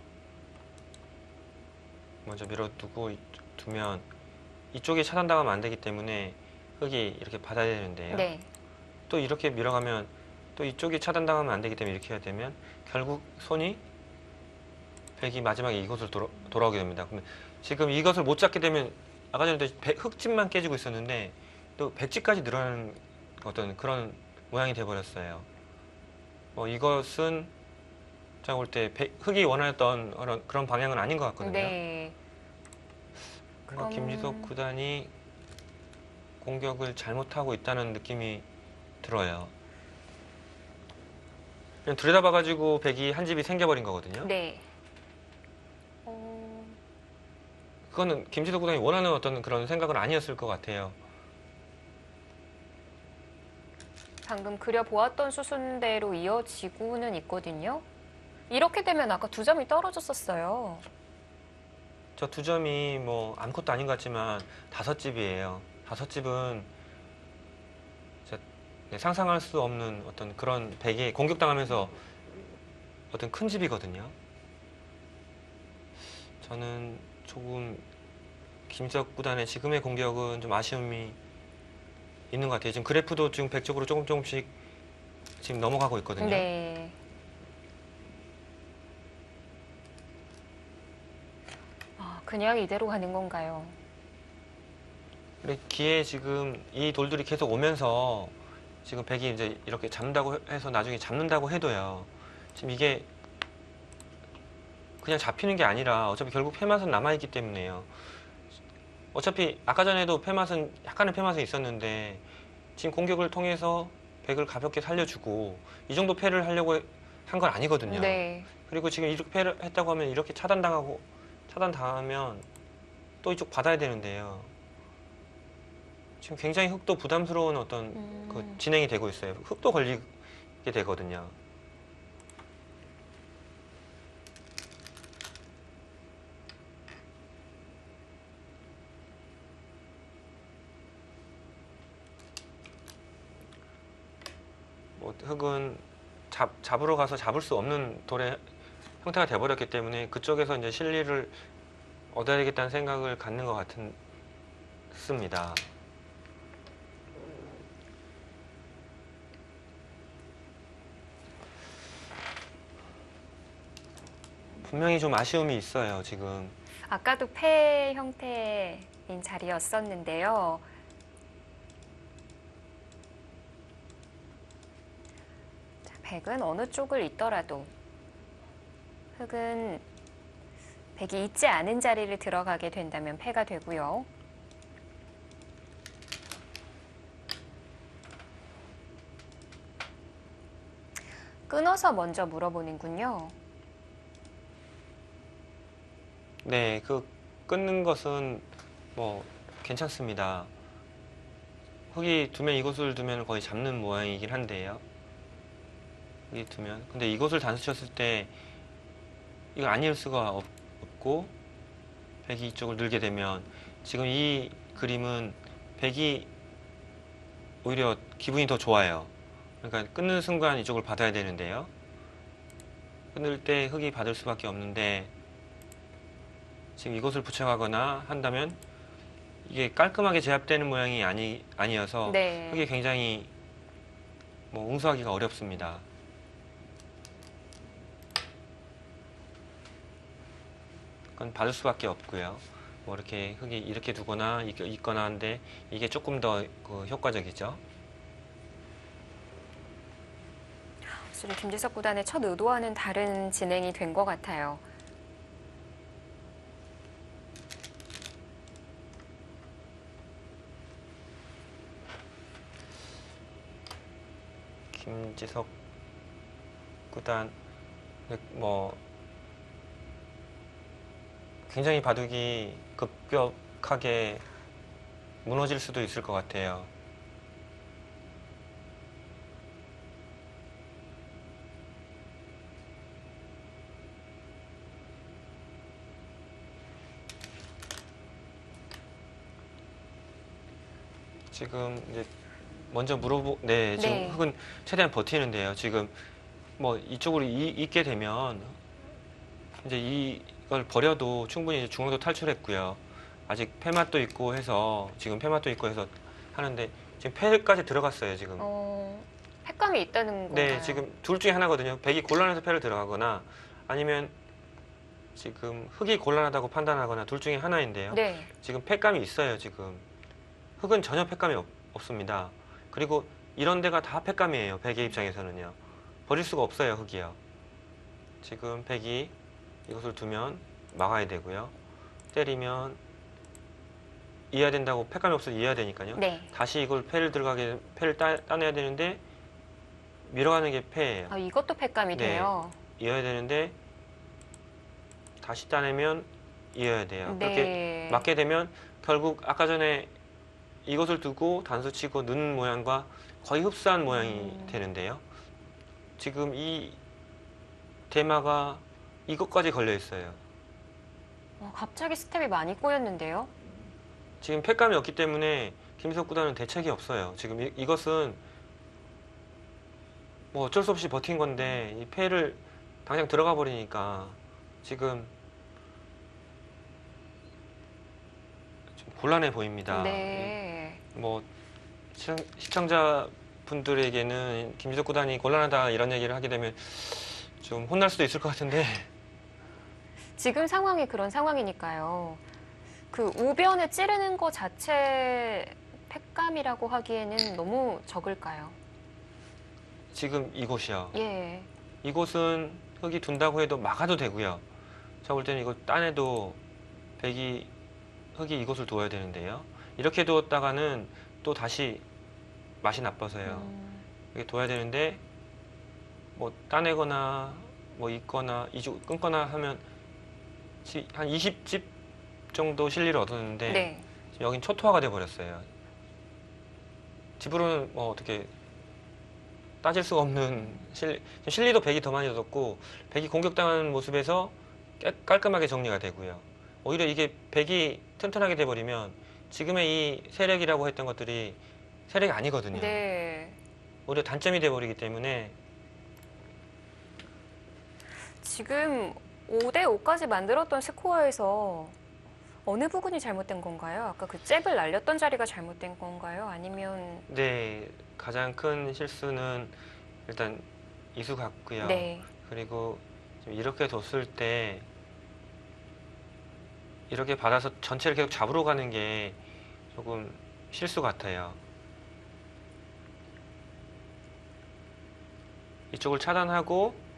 먼저 밀어두고 두면 이쪽에 차단당하면 안 되기 때문에 흑이 이렇게 받아야 되는데요. 네. 또 이렇게 밀어가면 또 이쪽에 차단당하면 안 되기 때문에 이렇게 해야 되면 결국 백이 마지막에 이곳을 돌아오게 됩니다. 그러면 지금 이것을 못 잡게 되면 아까 전에도 흑집만 깨지고 있었는데 또 백집까지 늘어나는 어떤 그런 모양이 돼버렸어요. 이것은 제가 볼 때 흑이 원하였던 그런 방향은 아닌 것 같거든요. 네. 뭔가 김지석 구단이 공격을 잘못하고 있다는 느낌이 들어요. 그냥 들여다봐가지고 백이 한 집이 생겨버린 거거든요. 네. 그거는 김지석 구단이 원하는 어떤 그런 생각은 아니었을 것 같아요. 방금 그려보았던 수순대로 이어지고는 있거든요. 이렇게 되면 아까 2점이 떨어졌었어요. 저 2점이 아무것도 아닌 것 같지만 5집이에요. 5집은 네, 상상할 수 없는 어떤 그런 백에 공격당하면서 어떤 큰 집이거든요. 저는 조금 김지석 구단의 지금의 공격은 좀 아쉬움이 있는 것 같아요. 지금 그래프도 지금 백 쪽으로 조금씩 지금 넘어가고 있거든요. 네. 그냥 이대로 가는 건가요? 근데 기에 지금 이 돌들이 계속 오면서 지금 백이 이제 이렇게 잡는다고 해서 나중에 잡는다고 해도요. 지금 이게 그냥 잡히는 게 아니라 어차피 결국 패맛은 남아있기 때문에요. 어차피 아까 전에도 패맛은 약간의 패맛은 있었는데 지금 공격을 통해서 백을 가볍게 살려주고 이 정도 패를 하려고 한 건 아니거든요. 네. 그리고 지금 이렇게 패를 했다고 하면 이렇게 차단당하면 또 이쪽 받아야 되는데요. 지금 굉장히 흙도 부담스러운 어떤 그 진행이 되고 있어요. 흙도 걸리게 되거든요. 뭐 흙은 잡으러 가서 잡을 수 없는 돌의 형태가 돼버렸기 때문에 그쪽에서 이제 실리를 얻어야 되겠다는 생각을 갖는 것 같습니다. 분명히 좀 아쉬움이 있어요, 지금. 아까도 패 형태인 자리였었는데요. 자, 백은 어느 쪽을 있더라도 흙은 백이 있지 않은 자리를 들어가게 된다면 패가 되고요. 끊어서 먼저 물어보는군요. 네, 그 끊는 것은 뭐 괜찮습니다. 흙이 두면 이곳을 두면 거의 잡는 모양이긴 한데요. 흙이 두면. 근데 이곳을 단수 쳤을 때 이거 아닐 수가 없고 백이 이쪽을 늘게 되면 지금 이 그림은 백이 오히려 기분이 더 좋아요. 그러니까 끊는 순간 이쪽을 받아야 되는데요. 끊을 때 흙이 받을 수밖에 없는데 지금 이곳을 붙여가거나 한다면 이게 깔끔하게 제압되는 모양이 아니어서 네. 흙이 굉장히 뭐 응수하기가 어렵습니다. 그건 받을 수밖에 없고요. 뭐 이렇게 흙이 이렇게 두거나 있거나 한데 이게 조금 더 그 효과적이죠. 확실히 김지석 구단의 첫 의도와는 다른 진행이 된 것 같아요. 김지석 구단 뭐 굉장히 바둑이 급격하게 무너질 수도 있을 것 같아요. 지금 이제 먼저 네, 지금 네. 흙은 최대한 버티는데요. 지금 뭐 이쪽으로 있게 되면 이제 이걸 버려도 충분히 이제 중앙도 탈출했고요. 아직 패맛도 있고 해서 지금 패맛도 있고 해서 하는데 지금 패까지 들어갔어요. 지금. 패감이 있다는 건가요? 네, 지금 둘 중에 하나거든요. 백이 곤란해서 패를 들어가거나 아니면 지금 흙이 곤란하다고 판단하거나 둘 중에 하나인데요. 네. 지금 패감이 있어요. 지금 흙은 전혀 패감이 없습니다. 그리고 이런 데가 다 패감이에요. 백의 입장에서는요. 버릴 수가 없어요. 흙이요. 지금 백이 이것을 두면 막아야 되고요. 때리면 이어야 된다고 패감이 없어서 이어야 되니까요. 네. 다시 이걸 패를 따내야 되는데 밀어가는 게 패예요. 이것도 패감이 네. 돼요. 이어야 되는데 다시 따내면 이어야 돼요. 그렇게 네. 맞게 되면 결국 아까 전에 이것을 두고 단수 치고 넣는 모양과 거의 흡사한 모양이 되는데요. 지금 이 대마가 이것까지 걸려 있어요. 갑자기 스텝이 많이 꼬였는데요. 지금 패감이 없기 때문에 김석 구단은 대책이 없어요. 지금 이것은 뭐 어쩔 수 없이 버틴 건데 이 패를 당장 들어가 버리니까 지금 좀 곤란해 보입니다. 네. 뭐 시청자 분들에게는 김지석 구단이 곤란하다 이런 얘기를 하게 되면 좀 혼날 수도 있을 것 같은데 지금 상황이 그런 상황이니까요. 그 우변에 찌르는 것 자체 팩감이라고 하기에는 너무 적을까요? 지금 이곳이요. 예. 이곳은 흙이 둔다고 해도 막아도 되고요. 제가 볼 때는 이거 딴에도 흙이 이곳을 두어야 되는데요. 이렇게 두었다가는 또 다시 맛이 나빠서요. 이렇게 둬야 되는데 뭐 따내거나 뭐 있거나 이쪽 끊거나 하면 한 20집 정도 실리를 얻었는데 네. 지금 여긴 초토화가 돼 버렸어요. 집으로는 뭐 어떻게 따질 수가 없는 실리도 100이 더 많이 얻었고 100이 공격당하는 모습에서 깔끔하게 정리가 되고요. 오히려 이게 100이 튼튼하게 돼버리면 지금의 이 세력이라고 했던 것들이 세력이 아니거든요. 네. 오히려 단점이 돼버리기 때문에 지금 5대 5까지 만들었던 스코어에서 어느 부분이 잘못된 건가요? 아까 그 잽을 날렸던 자리가 잘못된 건가요? 아니면 네, 가장 큰 실수는 일단 이수 같고요. 네. 그리고 지금 이렇게 뒀을 때 이렇게 받아서 전체를 계속 잡으러 가는 게 조금 실수 같아요. 이쪽을 차단하고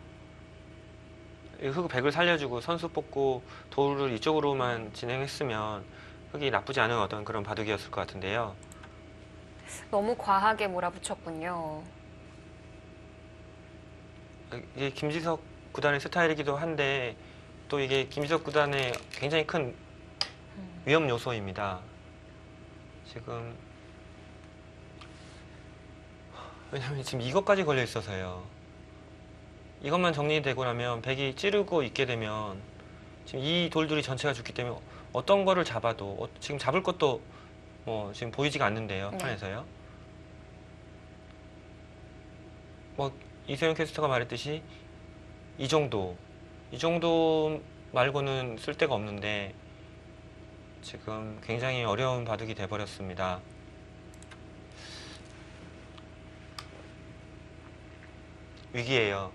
흙 100을 살려주고 선수 뽑고 도루를 이쪽으로만 진행했으면 흙이 나쁘지 않은 어떤 그런 바둑이었을 것 같은데요. 너무 과하게 몰아붙였군요. 이게 김지석 구단의 스타일이기도 한데 또 이게 김지석 구단의 굉장히 큰 위험 요소입니다. 지금 왜냐면 지금 이것까지 걸려 있어서요. 이것만 정리되고 나면 100이 찌르고 있게 되면 지금 이 돌들이 전체가 죽기 때문에 어떤 거를 잡아도 지금 잡을 것도 뭐 지금 보이지가 않는데요. 네. 판에서요. 뭐 이세영 캐스터가 말했듯이 이 정도 말고는 쓸 데가 없는데 지금 굉장히 어려운 바둑이 돼버렸습니다. 위기예요.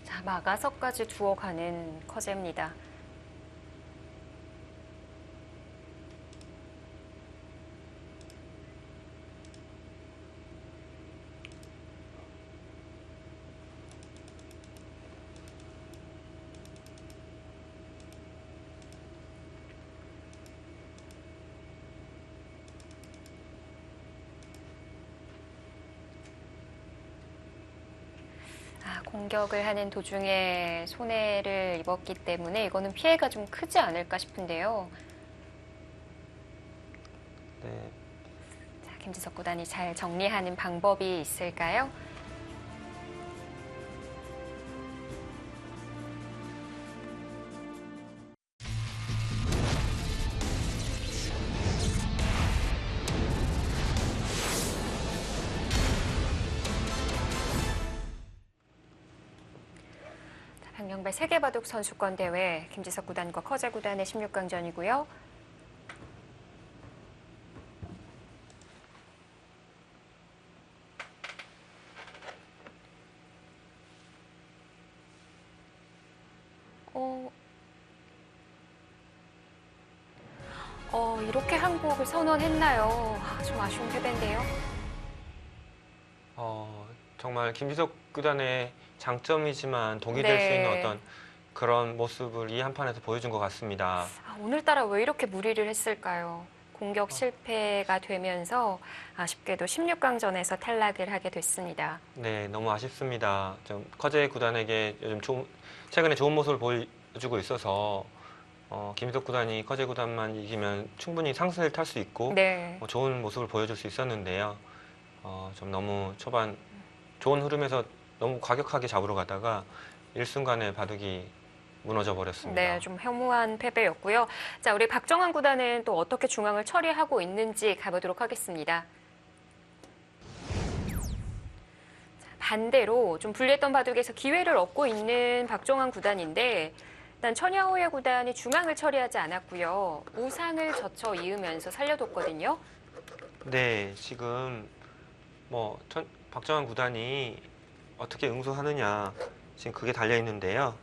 자, 막아서까지 두어가는 커제입니다. 공격을 하는 도중에 손해를 입었기 때문에 이거는 피해가 좀 크지 않을까 싶은데요. 네. 자, 김지석 구단이 잘 정리하는 방법이 있을까요? 백령배 세계바둑 선수권 대회 김지석 구단과 커제 구단의 16강전이고요. 이렇게 한국을 선언했나요? 좀 아쉬운 패배인데요. 정말 김지석 구단의 장점이지만 독이 될 수 있는 어떤 그런 모습을 이 한 판에서 보여준 것 같습니다. 오늘따라 왜 이렇게 무리를 했을까요? 공격 실패가 되면서 아쉽게도 16강전에서 탈락을 하게 됐습니다. 네, 너무 아쉽습니다. 좀 커제 구단에게 요즘 최근에 좋은 모습을 보여주고 있어서 김지석 구단이 커제 구단만 이기면 충분히 상승을 탈 수 있고 네. 좋은 모습을 보여줄 수 있었는데요. 좀 너무 초반 좋은 흐름에서 너무 과격하게 잡으러 가다가 일순간에 바둑이 무너져 버렸습니다. 네, 좀 허무한 패배였고요. 자, 우리 박정환 구단은 또 어떻게 중앙을 처리하고 있는지 가보도록 하겠습니다. 반대로 좀 불리했던 바둑에서 기회를 얻고 있는 박정환 구단인데 일단 천야오야 구단이 중앙을 처리하지 않았고요. 우상을 젖혀 이으면서 살려뒀거든요. 네, 지금 박정환 구단이 어떻게 응수하느냐 지금 그게 달려 있는데요.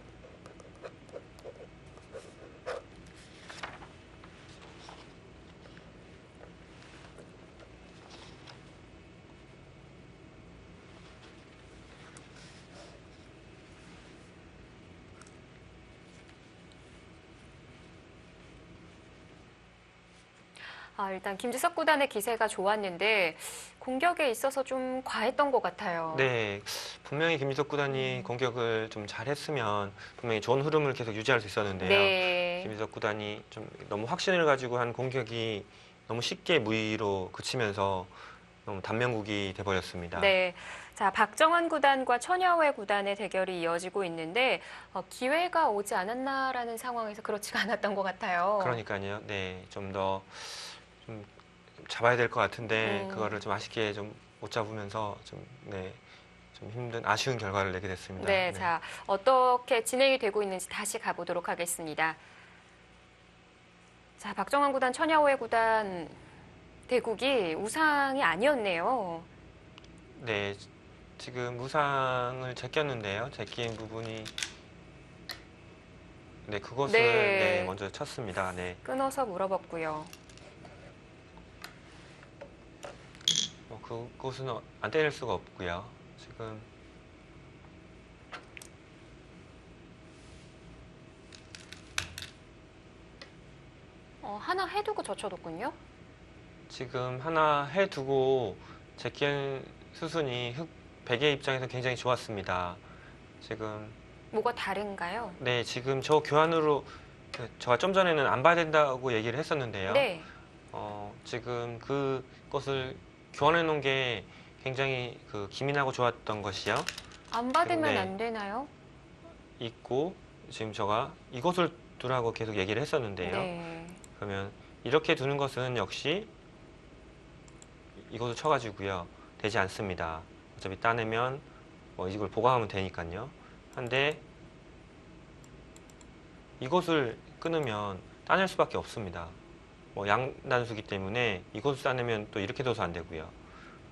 일단 김지석 구단의 기세가 좋았는데 공격에 있어서 좀 과했던 것 같아요. 네, 분명히 김지석 구단이 공격을 좀 잘했으면 분명히 좋은 흐름을 계속 유지할 수 있었는데요. 네. 김지석 구단이 좀 너무 확신을 가지고 한 공격이 너무 쉽게 무의로 그치면서 너무 단명국이 돼버렸습니다. 네. 자, 박정환 구단과 천야오야 구단의 대결이 이어지고 있는데 기회가 오지 않았나라는 상황에서 그렇지가 않았던 것 같아요. 그러니까요. 네, 좀 더 좀 잡아야 될 것 같은데 그거를 좀 아쉽게 좀 못 잡으면서 좀 힘든 아쉬운 결과를 내게 됐습니다. 네, 자, 어떻게 진행이 되고 있는지 다시 가보도록 하겠습니다. 자, 박정환 구단, 천야오야 구단 대국이 우상이 아니었네요. 네, 지금 무상을 제꼈는데요. 제낀 부분이 그것을 네. 먼저 쳤습니다. 네. 끊어서 물어봤고요. 그것은 안 때릴 수가 없고요. 지금 하나 해두고 젖혀뒀군요. 지금 하나 해두고 제낀 수순이 백의 입장에서 굉장히 좋았습니다. 지금 뭐가 다른가요? 네, 지금 저 교환으로 제가 좀 전에는 안 봐야 된다고 얘기를 했었는데요. 네. 지금 그것을 교환해 놓은 게 굉장히 기민하고 좋았던 것이요. 안 받으면 네. 안 되나요? 있고 지금 제가 이것을 두라고 계속 얘기를 했었는데요. 네. 그러면 이렇게 두는 것은 역시 이것을 쳐가지고요. 되지 않습니다. 어차피 따내면 이걸 보강하면 되니까요. 한데 이것을 끊으면 따낼 수밖에 없습니다. 양단수기 때문에 이것을 따내면 또 이렇게 둬서 안 되고요.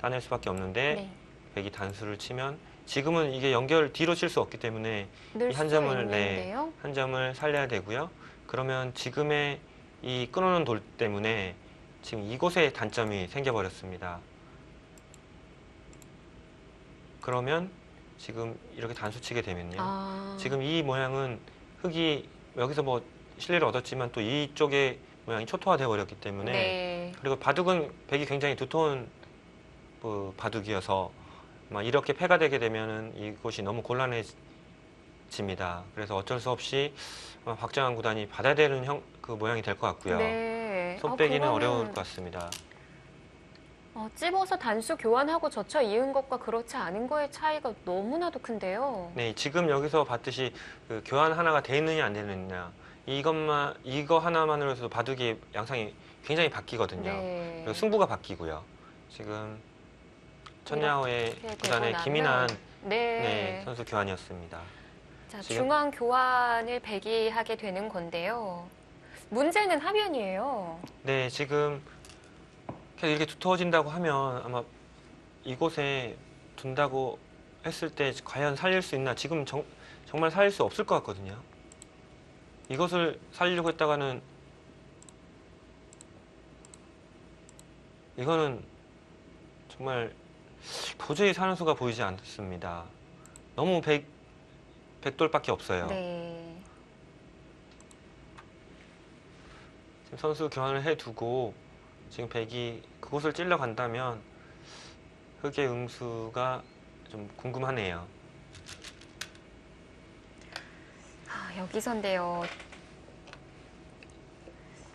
따낼 수밖에 없는데 네. 백이 단수를 치면 지금은 이게 연결 뒤로 칠 수 없기 때문에 넣을 이 한 수 점을 있는데요. 한 점을 살려야 되고요. 그러면 지금의 이 끊어놓은 돌 때문에 지금 이곳에 단점이 생겨버렸습니다. 그러면 지금 이렇게 단수 치게 되면요. 지금 이 모양은 흙이 여기서 실리를 얻었지만 또 이쪽의 모양이 초토화되어 버렸기 때문에 네. 그리고 바둑은 백이 굉장히 두터운 바둑이어서 이렇게 패가 되게 되면은 이곳이 너무 곤란해집니다. 그래서 어쩔 수 없이 박정환 구단이 받아야 되는 모양이 될 것 같고요. 네. 손 빼기는 그거는 어려울 것 같습니다. 찝어서 단수 교환하고 젖혀 이은 것과 그렇지 않은 거의 차이가 너무나도 큰데요. 네, 지금 여기서 봤듯이 교환 하나가 돼 있느냐 안 되느냐 이거 하나만으로도 바둑의 양상이 굉장히 바뀌거든요. 네. 그리고 승부가 바뀌고요. 지금 천야오의 이렇게 되고 구단의 나면, 기민한 네. 선수 교환이었습니다. 자, 지금- 중앙 교환을 배기하게 되는 건데요. 문제는 하변이에요. 네, 지금 계속 이렇게 두터워진다고 하면 아마 이곳에 둔다고 했을 때 과연 살릴 수 있나? 지금 정말 살릴 수 없을 것 같거든요. 이것을 살리려고 했다가는 이거는 정말 도저히 사는 수가 보이지 않습니다. 너무 백돌밖에 없어요. 네. 지금 선수 교환을 해두고 지금 백이 그곳을 찔러 간다면 흑의 응수가 좀 궁금하네요. 여기서인데요.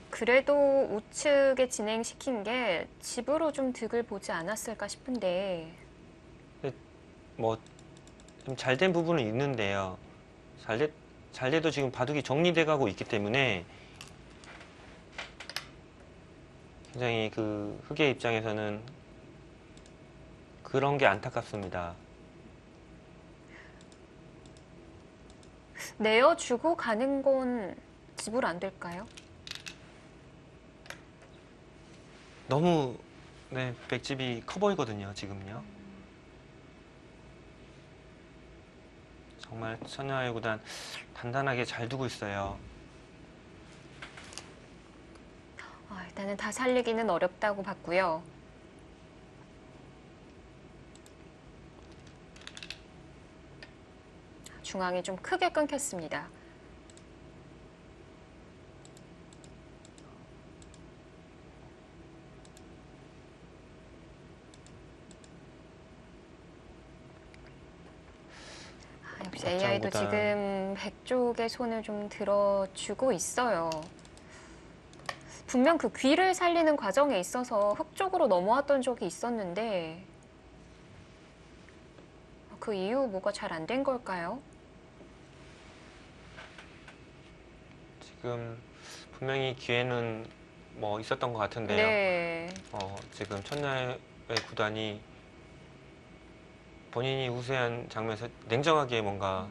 그래도 우측에 진행시킨 게 집으로 좀 득을 보지 않았을까 싶은데. 좀 잘 된 부분은 있는데요. 잘 돼도 지금 바둑이 정리돼 가고 있기 때문에 굉장히 그 흑의 입장에서는 그런 게 안타깝습니다. 내어주고 가는 건 지불 안 될까요? 너무 네, 백집이 커 보이거든요, 지금요. 정말 천하의 구단 단단하게 잘 두고 있어요. 일단은 다 살리기는 어렵다고 봤고요. 중앙이 좀 크게 끊겼습니다. 역시 AI도 박장구단. 지금 백 쪽의 손을 좀 들어주고 있어요. 분명 그 귀를 살리는 과정에 있어서 흑 쪽으로 넘어왔던 적이 있었는데 그 이후 뭐가 잘 안 된 걸까요? 지금 분명히 기회는 뭐 있었던 것 같은데요. 네. 지금 천하의 구단이 본인이 우세한 장면에서 냉정하게 뭔가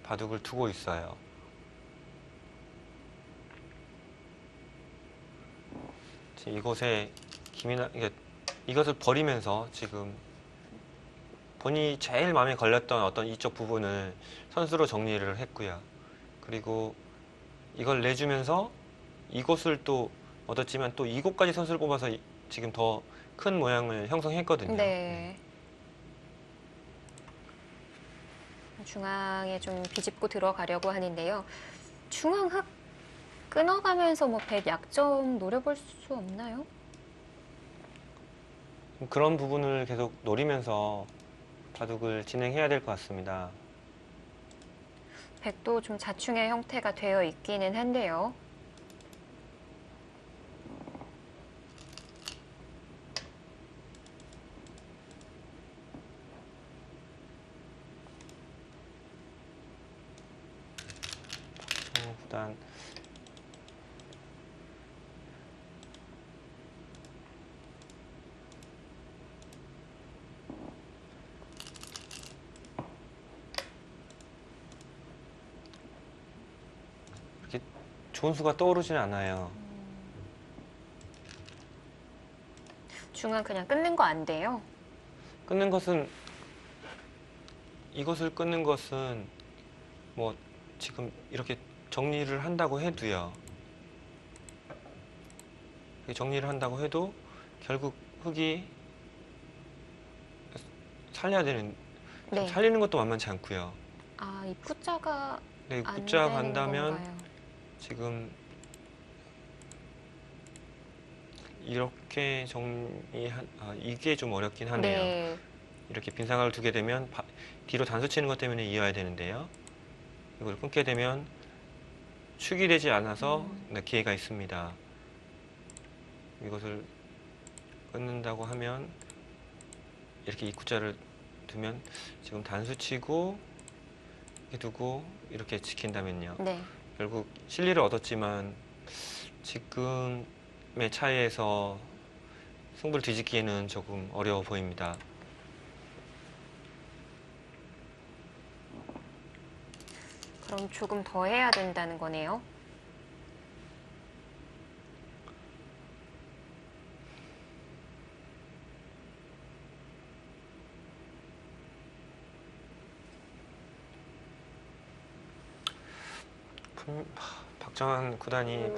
바둑을 두고 있어요. 지금 이곳에 이것을 버리면서 지금 본인이 제일 마음에 걸렸던 어떤 이쪽 부분을 선수로 정리를 했고요. 그리고 이걸 내주면서 이곳을 또 얻었지만 또 이곳까지 선수를 뽑아서 지금 더 큰 모양을 형성했거든요. 네. 중앙에 좀 비집고 들어가려고 하는데요. 중앙 흑 끊어가면서 뭐 백 약점 노려볼 수 없나요? 그런 부분을 계속 노리면서 바둑을 진행해야 될 것 같습니다. 백도 좀 자충의 형태가 되어 있기는 한데요. 구단 이렇게 좋은 수가 떠오르지는 않아요. 중앙 그냥 끊는 거 안 돼요? 끊는 것은 이것을 끊는 것은 뭐 지금 이렇게 정리를 한다고 해도요. 이렇게 정리를 한다고 해도 결국 흑이 살려야 되는 네. 살리는 것도 만만치 않고요. 입구자가 네, 안 붙자 되는 간다면 건가요? 지금 이렇게 이게 좀 어렵긴 하네요. 네. 이렇게 빈사각을 두게 되면 뒤로 단수 치는 것 때문에 이어야 되는데요. 이걸 끊게 되면 축이 되지 않아서 네, 기회가 있습니다. 이것을 끊는다고 하면 이렇게 입구자를 두면 지금 단수 치고 이렇게 두고 이렇게 지킨다면요. 네. 결국 실리를 얻었지만 지금의 차이에서 승부를 뒤집기에는 조금 어려워 보입니다. 그럼 조금 더 해야 된다는 거네요. 박정환 구단이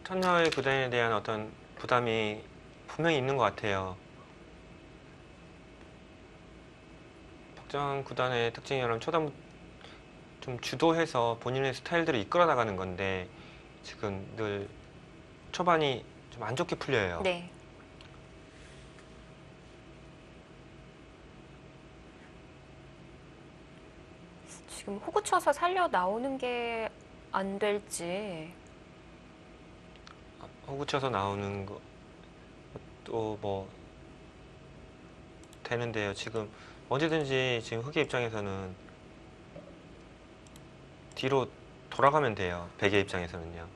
천하의 구단에 대한 어떤 부담이 분명히 있는 것 같아요. 박정환 구단의 특징이라면 초반 좀 주도해서 본인의 스타일대로 이끌어 나가는 건데 지금 늘 초반이 좀 안 좋게 풀려요. 네. 지금 호구 쳐서 살려 나오는 게 안 될지. 호구 쳐서 나오는 것도 뭐 되는데요. 지금 언제든지 지금 흑의 입장에서는 뒤로 돌아가면 돼요. 백의 입장에서는요.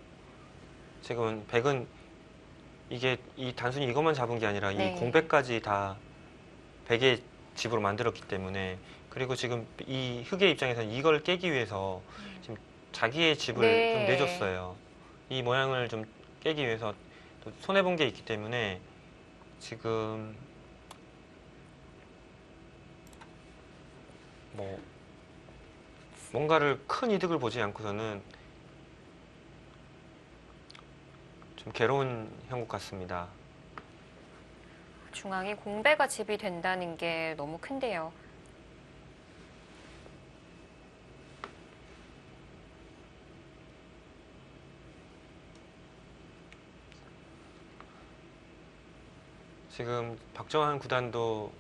지금은 백은 이게 단순히 이것만 잡은 게 아니라 네. 이 공백까지 다 백의 집으로 만들었기 때문에, 그리고 지금 이 흑의 입장에서는 이걸 깨기 위해서 지금 자기의 집을 네. 좀 내줬어요. 이 모양을 좀 깨기 위해서 또 손해본 게 있기 때문에 지금 뭐 뭔가를 큰 이득을 보지 않고서는 좀 괴로운 형국 같습니다. 중앙에 공배가 집이 된다는 게 너무 큰데요. 지금 박정환 구단도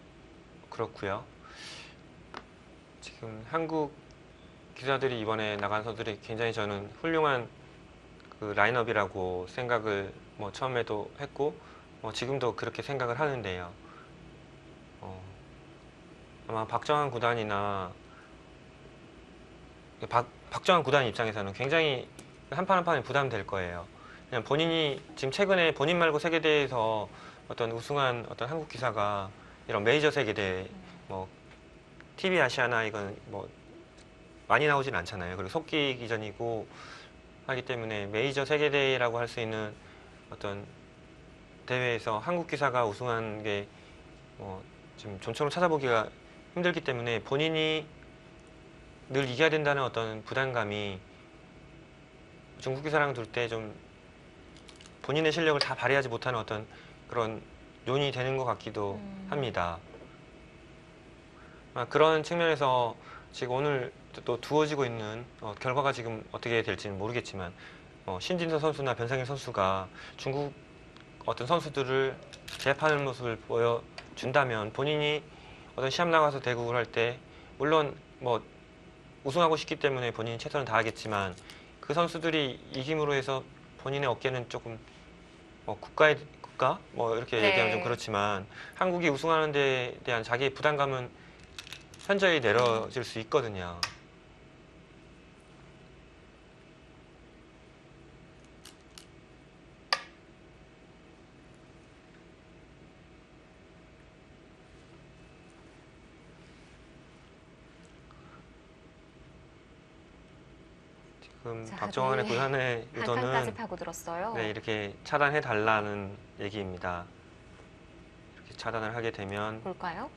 그렇고요. 지금 한국 기자들이 이번에 나간 선수들이 굉장히 저는 훌륭한 그 라인업이라고 생각을 뭐 처음에도 했고 지금도 그렇게 생각을 하는데요. 아마 박정환 구단이나 박정환 구단 입장에서는 굉장히 한 판 한 판이 부담될 거예요. 그냥 본인이 지금 최근에 본인 말고 세계대회에서 어떤 우승한 어떤 한국 기사가 이런 메이저 세계대 뭐 TV 아시아나 이건 뭐 많이 나오진 않잖아요. 그리고 속기 기전이고 하기 때문에 메이저 세계대회라고 할 수 있는 어떤 대회에서 한국 기사가 우승한 게 지금 좀처럼 찾아보기가 힘들기 때문에 본인이 늘 이겨야 된다는 어떤 부담감이 중국 기사랑 둘 때 좀 본인의 실력을 다 발휘하지 못하는 어떤 그런 요인이 되는 것 같기도 합니다. 그런 측면에서 지금 오늘 또 두어지고 있는 결과가 지금 어떻게 될지는 모르겠지만 신진서 선수나 변상현 선수가 중국 어떤 선수들을 제압하는 모습을 보여준다면 본인이 어떤 시합 나가서 대국을 할 때 물론 뭐 우승하고 싶기 때문에 본인이 최선을 다하겠지만 그 선수들이 이김으로 해서 본인의 어깨는 조금 국가 뭐 이렇게 네. 얘기하면 좀 그렇지만 한국이 우승하는 데 대한 자기의 부담감은 현저히 내려질 수 있거든요. 지금 자, 박정환의 네. 구단의 한 칸까지 의도는 파고들었어요. 네, 이렇게 차단해 달라는 얘기입니다. 이렇게 차단을 하게 되면 볼까요?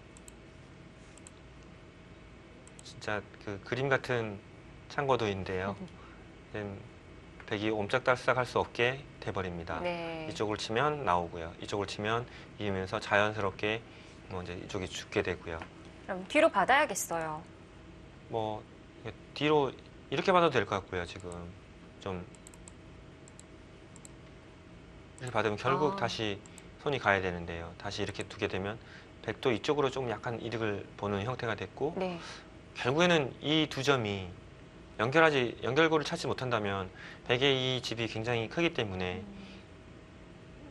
진짜 그 그림 같은 창고도인데요. 백이 옴짝달싹 할 수 없게 돼버립니다. 네. 이쪽을 치면 나오고요. 이쪽을 치면 이기면서 자연스럽게 이제 이쪽이 죽게 되고요. 그럼 뒤로 받아야겠어요. 뭐 뒤로 이렇게 받아도 될 것 같고요. 지금 좀 이렇게 받으면 결국 다시 손이 가야 되는데요. 다시 이렇게 두게 되면 백도 이쪽으로 좀 약간 이득을 보는 형태가 됐고 네. 결국에는 이 두 점이 연결고를 찾지 못한다면 백의 이 집이 굉장히 크기 때문에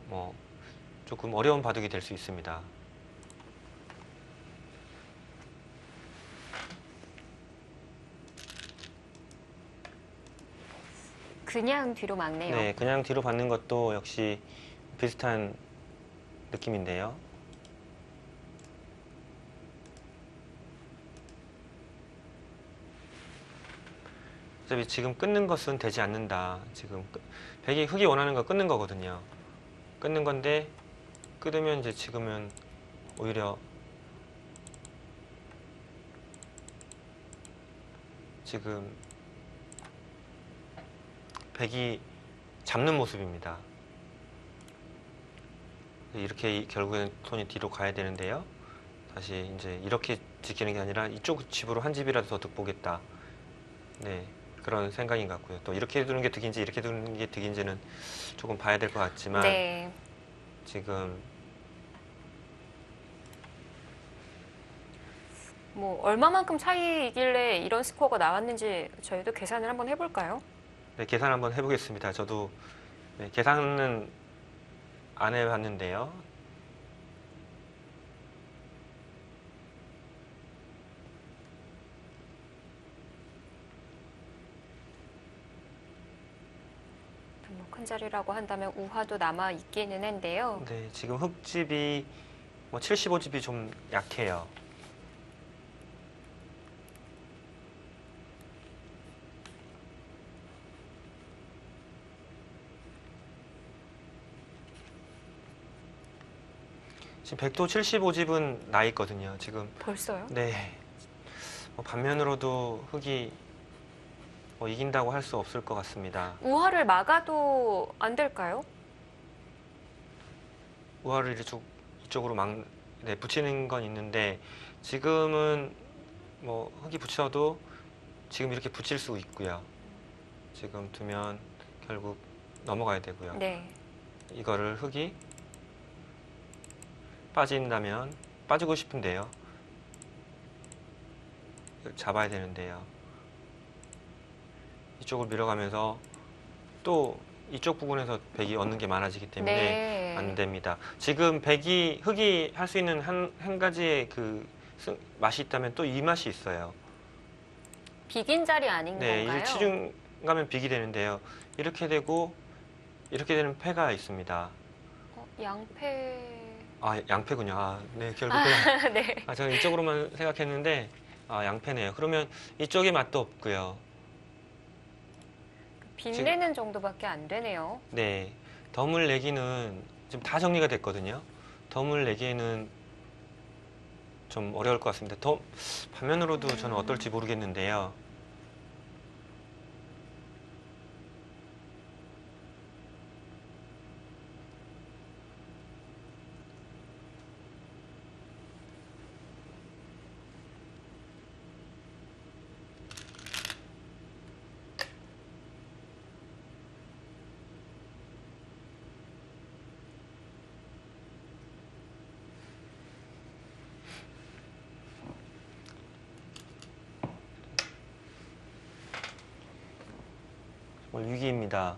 뭐 조금 어려운 바둑이 될 수 있습니다. 그냥 뒤로 막네요. 네, 그냥 뒤로 받는 것도 역시 비슷한 느낌인데요. 어차피 지금 끊는 것은 되지 않는다. 지금 백이 흑이 원하는 거 끊는 거거든요. 끊는 건데 끊으면 이제 지금은 오히려 지금 백이 잡는 모습입니다. 이렇게 결국에는 손이 뒤로 가야 되는데요. 다시 이제 이렇게 지키는 게 아니라 이쪽 집으로 한 집이라도 더 득보겠다. 네, 그런 생각인 것 같고요. 또 이렇게 두는 게 득인지 이렇게 두는 게 득인지는 조금 봐야 될 것 같지만 네. 지금 뭐 얼마만큼 차이이길래 이런 스코어가 나왔는지 저희도 계산을 한번 해볼까요? 네, 계산 한번 해보겠습니다. 저도 계산은 안 해봤는데요. 큰 자리라고 한다면 우화도 남아 있기는 한데요. 네, 지금 흙집이 75집이 좀 약해요. 지금 백도 75집은 나 있거든요. 지금 벌써요? 네. 반면으로도 흙이 이긴다고 할 수 없을 것 같습니다. 우화를 막아도 안 될까요? 우화를 이쪽으로 네, 붙이는 건 있는데 지금은 흙이 붙여도 지금 이렇게 붙일 수 있고요. 지금 두면 결국 넘어가야 되고요. 네. 이거를 흙이 빠진다면 빠지고 싶은데요. 잡아야 되는데요. 이쪽을 밀어가면서 또 이쪽 부분에서 백이 얻는 게 많아지기 때문에 네. 안 됩니다. 지금 흙이 할 수 있는 한 가지의 맛이 있다면 또 이 맛이 있어요. 비긴 자리 아닌 네, 건가요? 치중 가면 빅이 되는데요. 이렇게 되고 이렇게 되는 패가 있습니다. 양패. 아, 양패군요. 아, 네, 결국은 네. 제가 이쪽으로만 생각했는데 양패네요. 그러면 이쪽에 맛도 없고요. 빛내는 정도밖에 안 되네요. 네, 덤을 내기는 지금 다 정리가 됐거든요. 덤을 내기에는 좀 어려울 것 같습니다. 반면으로도 저는 어떨지 모르겠는데요. 위기입니다.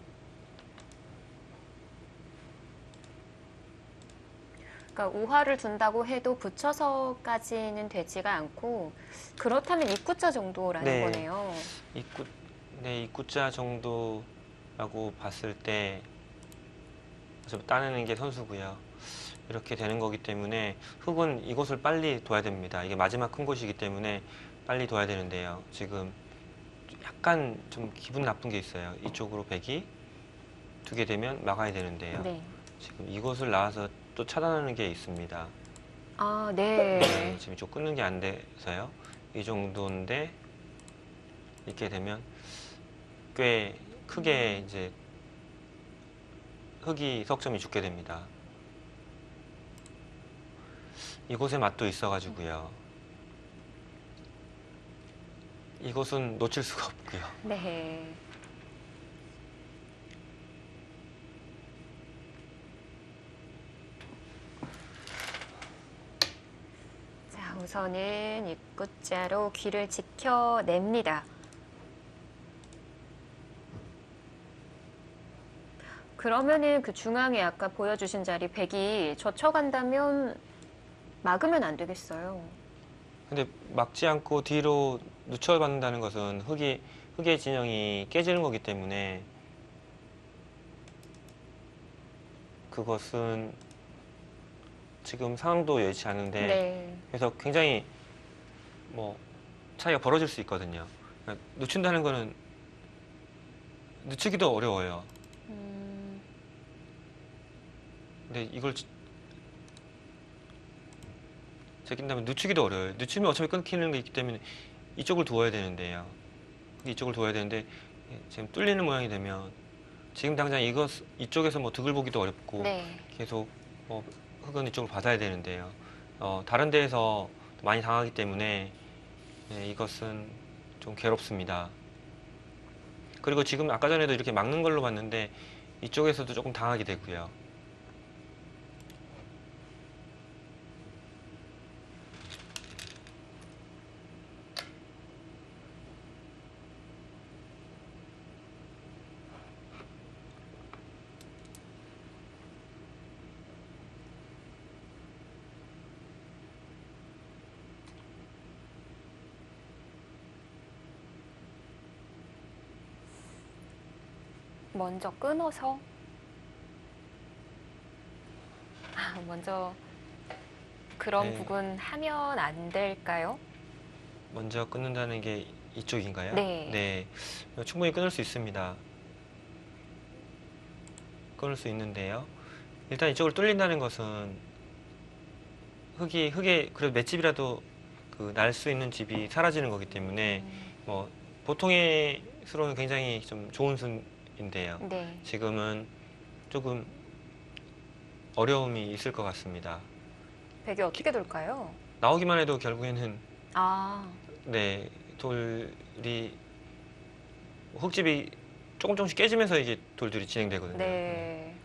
그러니까 우화를 둔다고 해도 붙여서까지는 되지가 않고 그렇다면 입구자 정도라는 네. 거네요. 입구자 정도라고 봤을 때 좀 따내는 게 선수고요. 이렇게 되는 거기 때문에 흙은 이곳을 빨리 둬야 됩니다. 이게 마지막 큰 곳이기 때문에 빨리 둬야 되는데요. 지금 약간 좀 기분 나쁜 게 있어요. 이쪽으로 백이 두게 되면 막아야 되는데요. 네. 지금 이곳을 나와서 또 차단하는 게 있습니다. 아, 네. 네, 지금 이쪽 끊는 게 안 돼서요. 이 정도인데 이렇게 되면 꽤 크게 이제 흙이 석점이 죽게 됩니다. 이곳에 맛도 있어가지고요. 이곳은 놓칠 수가 없고요. 네. 자, 우선은 입구자로 귀를 지켜냅니다. 그러면은 그 중앙에 아까 보여주신 자리 백이 젖혀간다면 막으면 안 되겠어요. 근데 막지 않고 뒤로 늦춰받는다는 것은 흙의 진영이 깨지는 거기 때문에 그것은 지금 상황도 여의치 않은데 네. 그래서 굉장히 차이가 벌어질 수 있거든요. 그러니까 늦춘다는 거는 늦추기도 어려워요. 근데 이걸 제낀다면 늦추기도 어려워요. 늦추면 어차피 끊기는 게 있기 때문에 이쪽을 두어야 되는데요. 이쪽을 두어야 되는데 지금 뚫리는 모양이 되면 지금 당장 이쪽에서 득을 보기도 어렵고 네. 계속 흙은 이쪽을 받아야 되는데요. 다른 데에서 많이 당하기 때문에 이것은 좀 괴롭습니다. 그리고 지금 아까 전에도 이렇게 막는 걸로 봤는데 이쪽에서도 조금 당하게 되고요. 먼저 끊어서 먼저 그런 네. 부분 하면 안 될까요? 먼저 끊는다는 게 이쪽인가요? 네. 네. 충분히 끊을 수 있습니다. 끊을 수 있는데요. 일단 이쪽을 뚫린다는 것은 흙에 그래도 맷집이라도 그 날 수 있는 집이 사라지는 거기 때문에 뭐 보통의 수로는 굉장히 좀 좋은 수인데요. 네. 지금은 조금 어려움이 있을 것 같습니다. 벽이 어떻게 돌까요? 나오기만 해도 결국에는 아, 네, 돌이 흙집이 조금씩 깨지면서 이게 돌들이 진행되거든요. 네.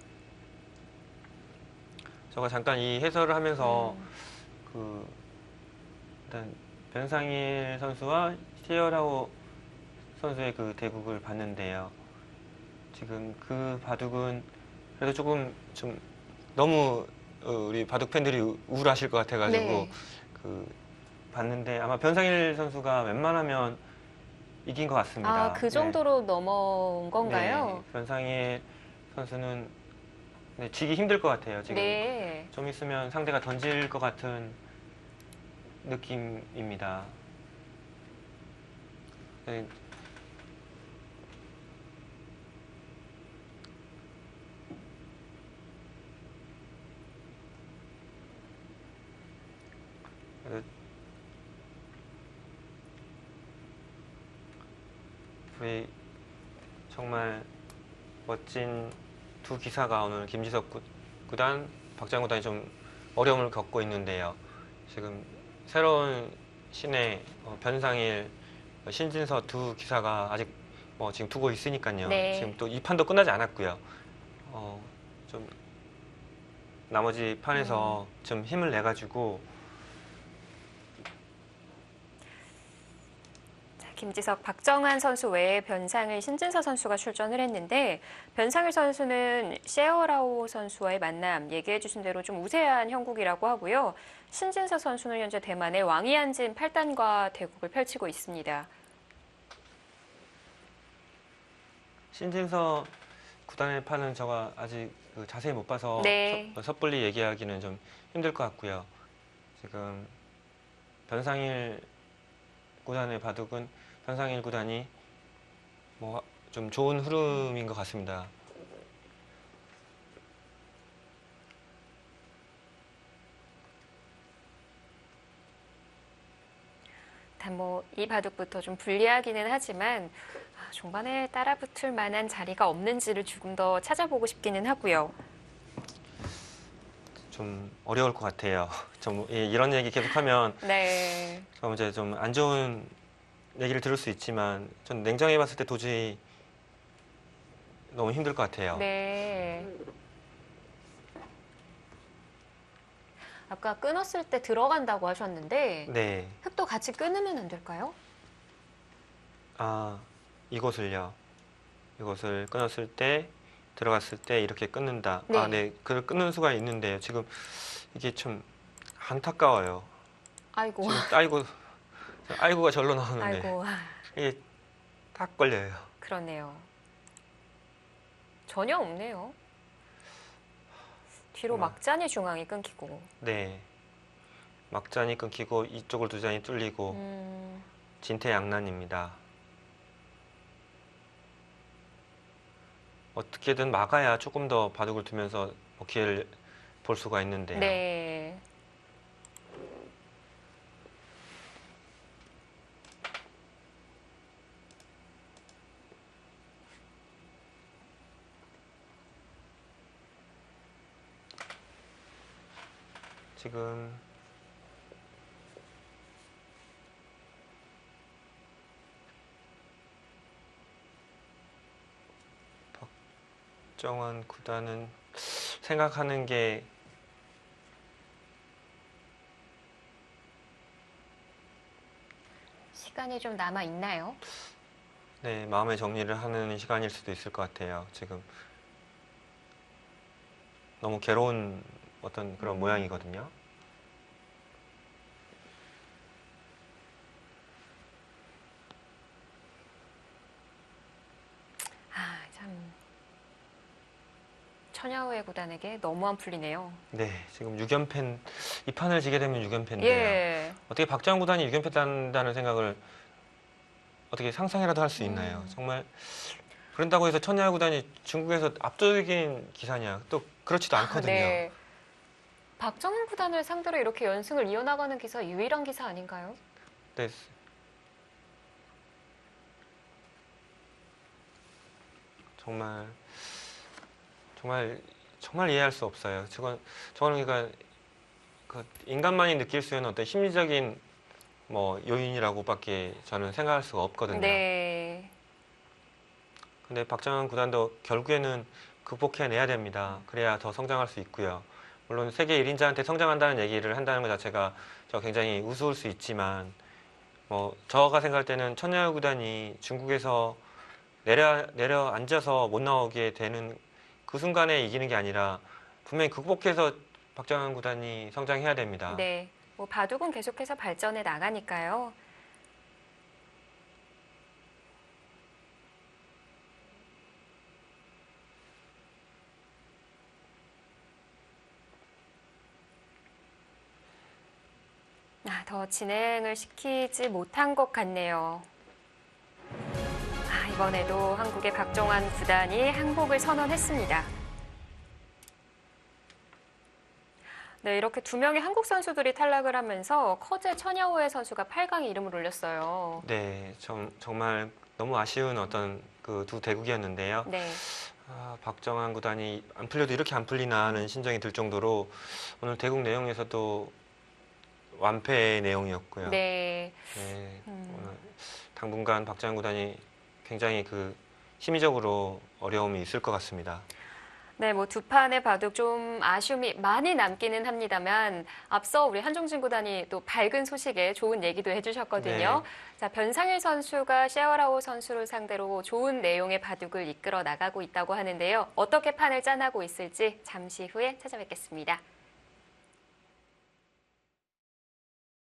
제가 잠깐 이 해설을 하면서 음, 그 일단 변상일 선수와 시에어라오 선수의 그 대국을 봤는데요. 지금 그 바둑은 그래도 조금 좀 너무 우리 바둑 팬들이 우울하실 것 같아가지고 네. 그 봤는데 아마 변상일 선수가 웬만하면 이긴 것 아, 같습니다. 그 네. 정도로 넘어온 네, 건가요? 변상일 선수는 네, 지기 힘들 것 같아요. 지금 네. 좀 있으면 상대가 던질 것 같은 느낌입니다. 네, 그 우리 정말 멋진 두 기사가 오늘 김지석 구단, 박장 구단이 좀 어려움을 겪고 있는데요. 지금 새로운 신의 변상일, 신진서 두 기사가 아직 뭐 지금 두고 있으니까요. 네. 지금 또 이 판도 끝나지 않았고요. 좀 나머지 판에서 좀 힘을 내가지고 자, 김지석, 박정환 선수 외에 변상일, 신진서 선수가 출전을 했는데 변상일 선수는 셰어라오 선수와의 만남 얘기해 주신 대로 좀 우세한 형국이라고 하고요. 신진서 선수는 현재 대만의 왕이안진 8단과 대국을 펼치고 있습니다. 신진서 구단의 판은 제가 아직 그 자세히 못 봐서 네. 섣불리 얘기하기는 좀 힘들 것 같고요. 지금 변상일 구단의 바둑은 변상일 구단이 뭐 좀 좋은 흐름인 것 같습니다. 일단 뭐 이 바둑부터 좀 불리하기는 하지만 종반에 따라붙을 만한 자리가 없는지를 조금 더 찾아보고 싶기는 하고요. 좀 어려울 것 같아요. 좀 이런 얘기 계속하면 네. 좀 이제 좀 안 좋은 얘기를 들을 수 있지만 전 냉정히 봤을 때 도저히 너무 힘들 것 같아요. 네. 아까 끊었을 때 들어간다고 하셨는데 네. 흙도 같이 끊으면 안 될까요? 아, 이것을요. 이것을 끊었을 때 들어갔을 때 이렇게 끊는다. 아, 네. 네. 그걸 끊는 수가 있는데요. 지금 이게 좀 안타까워요. 아이고, 지금 아이고가 절로 나오는데 아이고, 이게 딱 걸려요. 그러네요. 전혀 없네요. 뒤로 정말. 막잔이 중앙이 끊기고. 네. 막잔이 끊기고 이쪽을 두 잔이 뚫리고 진퇴양난입니다. 어떻게든 막아야 조금 더 바둑을 두면서 뭐 기회를 볼 수가 있는데요. 네. 지금 박정환 구단은 생각하는 게 시간이 좀 남아 있나요? 네, 마음의 정리를 하는 시간일 수도 있을 것 같아요. 지금 너무 괴로운 어떤 그런 모양이거든요. 아, 참 천야오의 구단에게 너무 안 풀리네요. 네, 지금 6연패, 이 판을 지게 되면 6연패인데요. 예. 어떻게 박정환 구단이 6연패 한다는 생각을 어떻게 상상이라도 할 수 있나요? 정말 그런다고 해서 천야 구단이 중국에서 압도적인 기사냐? 또 그렇지도 않거든요. 네. 박정환 구단을 상대로 이렇게 연승을 이어나가는 기사 유일한 기사 아닌가요? 네. 정말 이해할 수 없어요. 저거는 그러니까 그 인간만이 느낄 수 있는 어떤 심리적인 뭐 요인이라고밖에 저는 생각할 수가 없거든요. 네. 근데 박정환 구단도 결국에는 극복해내야 됩니다. 그래야 더 성장할 수 있고요. 물론 세계 1인자한테 성장한다는 얘기를 한다는 것 자체가 저 굉장히 우스울 수 있지만 뭐 저가 생각할 때는 천야 구단이 중국에서 내려앉아서 못 나오게 되는 그 순간에 이기는 게 아니라 분명히 극복해서 박정환 구단이 성장해야 됩니다. 네. 뭐 바둑은 계속해서 발전해 나가니까요. 더 진행을 시키지 못한 것 같네요. 이번에도 한국의 박정환 구단이 항복을 선언했습니다. 네, 이렇게 두 명의 한국 선수들이 탈락을 하면서 커제 천야오의 선수가 8강에 이름을 올렸어요. 네, 정말 너무 아쉬운 어떤 그 두 대국이었는데요. 네. 박정환 구단이 안 풀려도 이렇게 안 풀리나 하는 심정이 들 정도로 오늘 대국 내용에서도 완패의 내용이었고요. 네. 네, 오늘 당분간 박정환 구단이 굉장히 그 심리적으로 어려움이 있을 것 같습니다. 네, 뭐 두 판의 바둑 좀 아쉬움이 많이 남기는 합니다만 앞서 우리 한종진 구단이 또 밝은 소식에 좋은 얘기도 해주셨거든요. 네. 자, 변상일 선수가 샤오라오 선수를 상대로 좋은 내용의 바둑을 이끌어 나가고 있다고 하는데요. 어떻게 판을 짜나고 있을지 잠시 후에 찾아뵙겠습니다.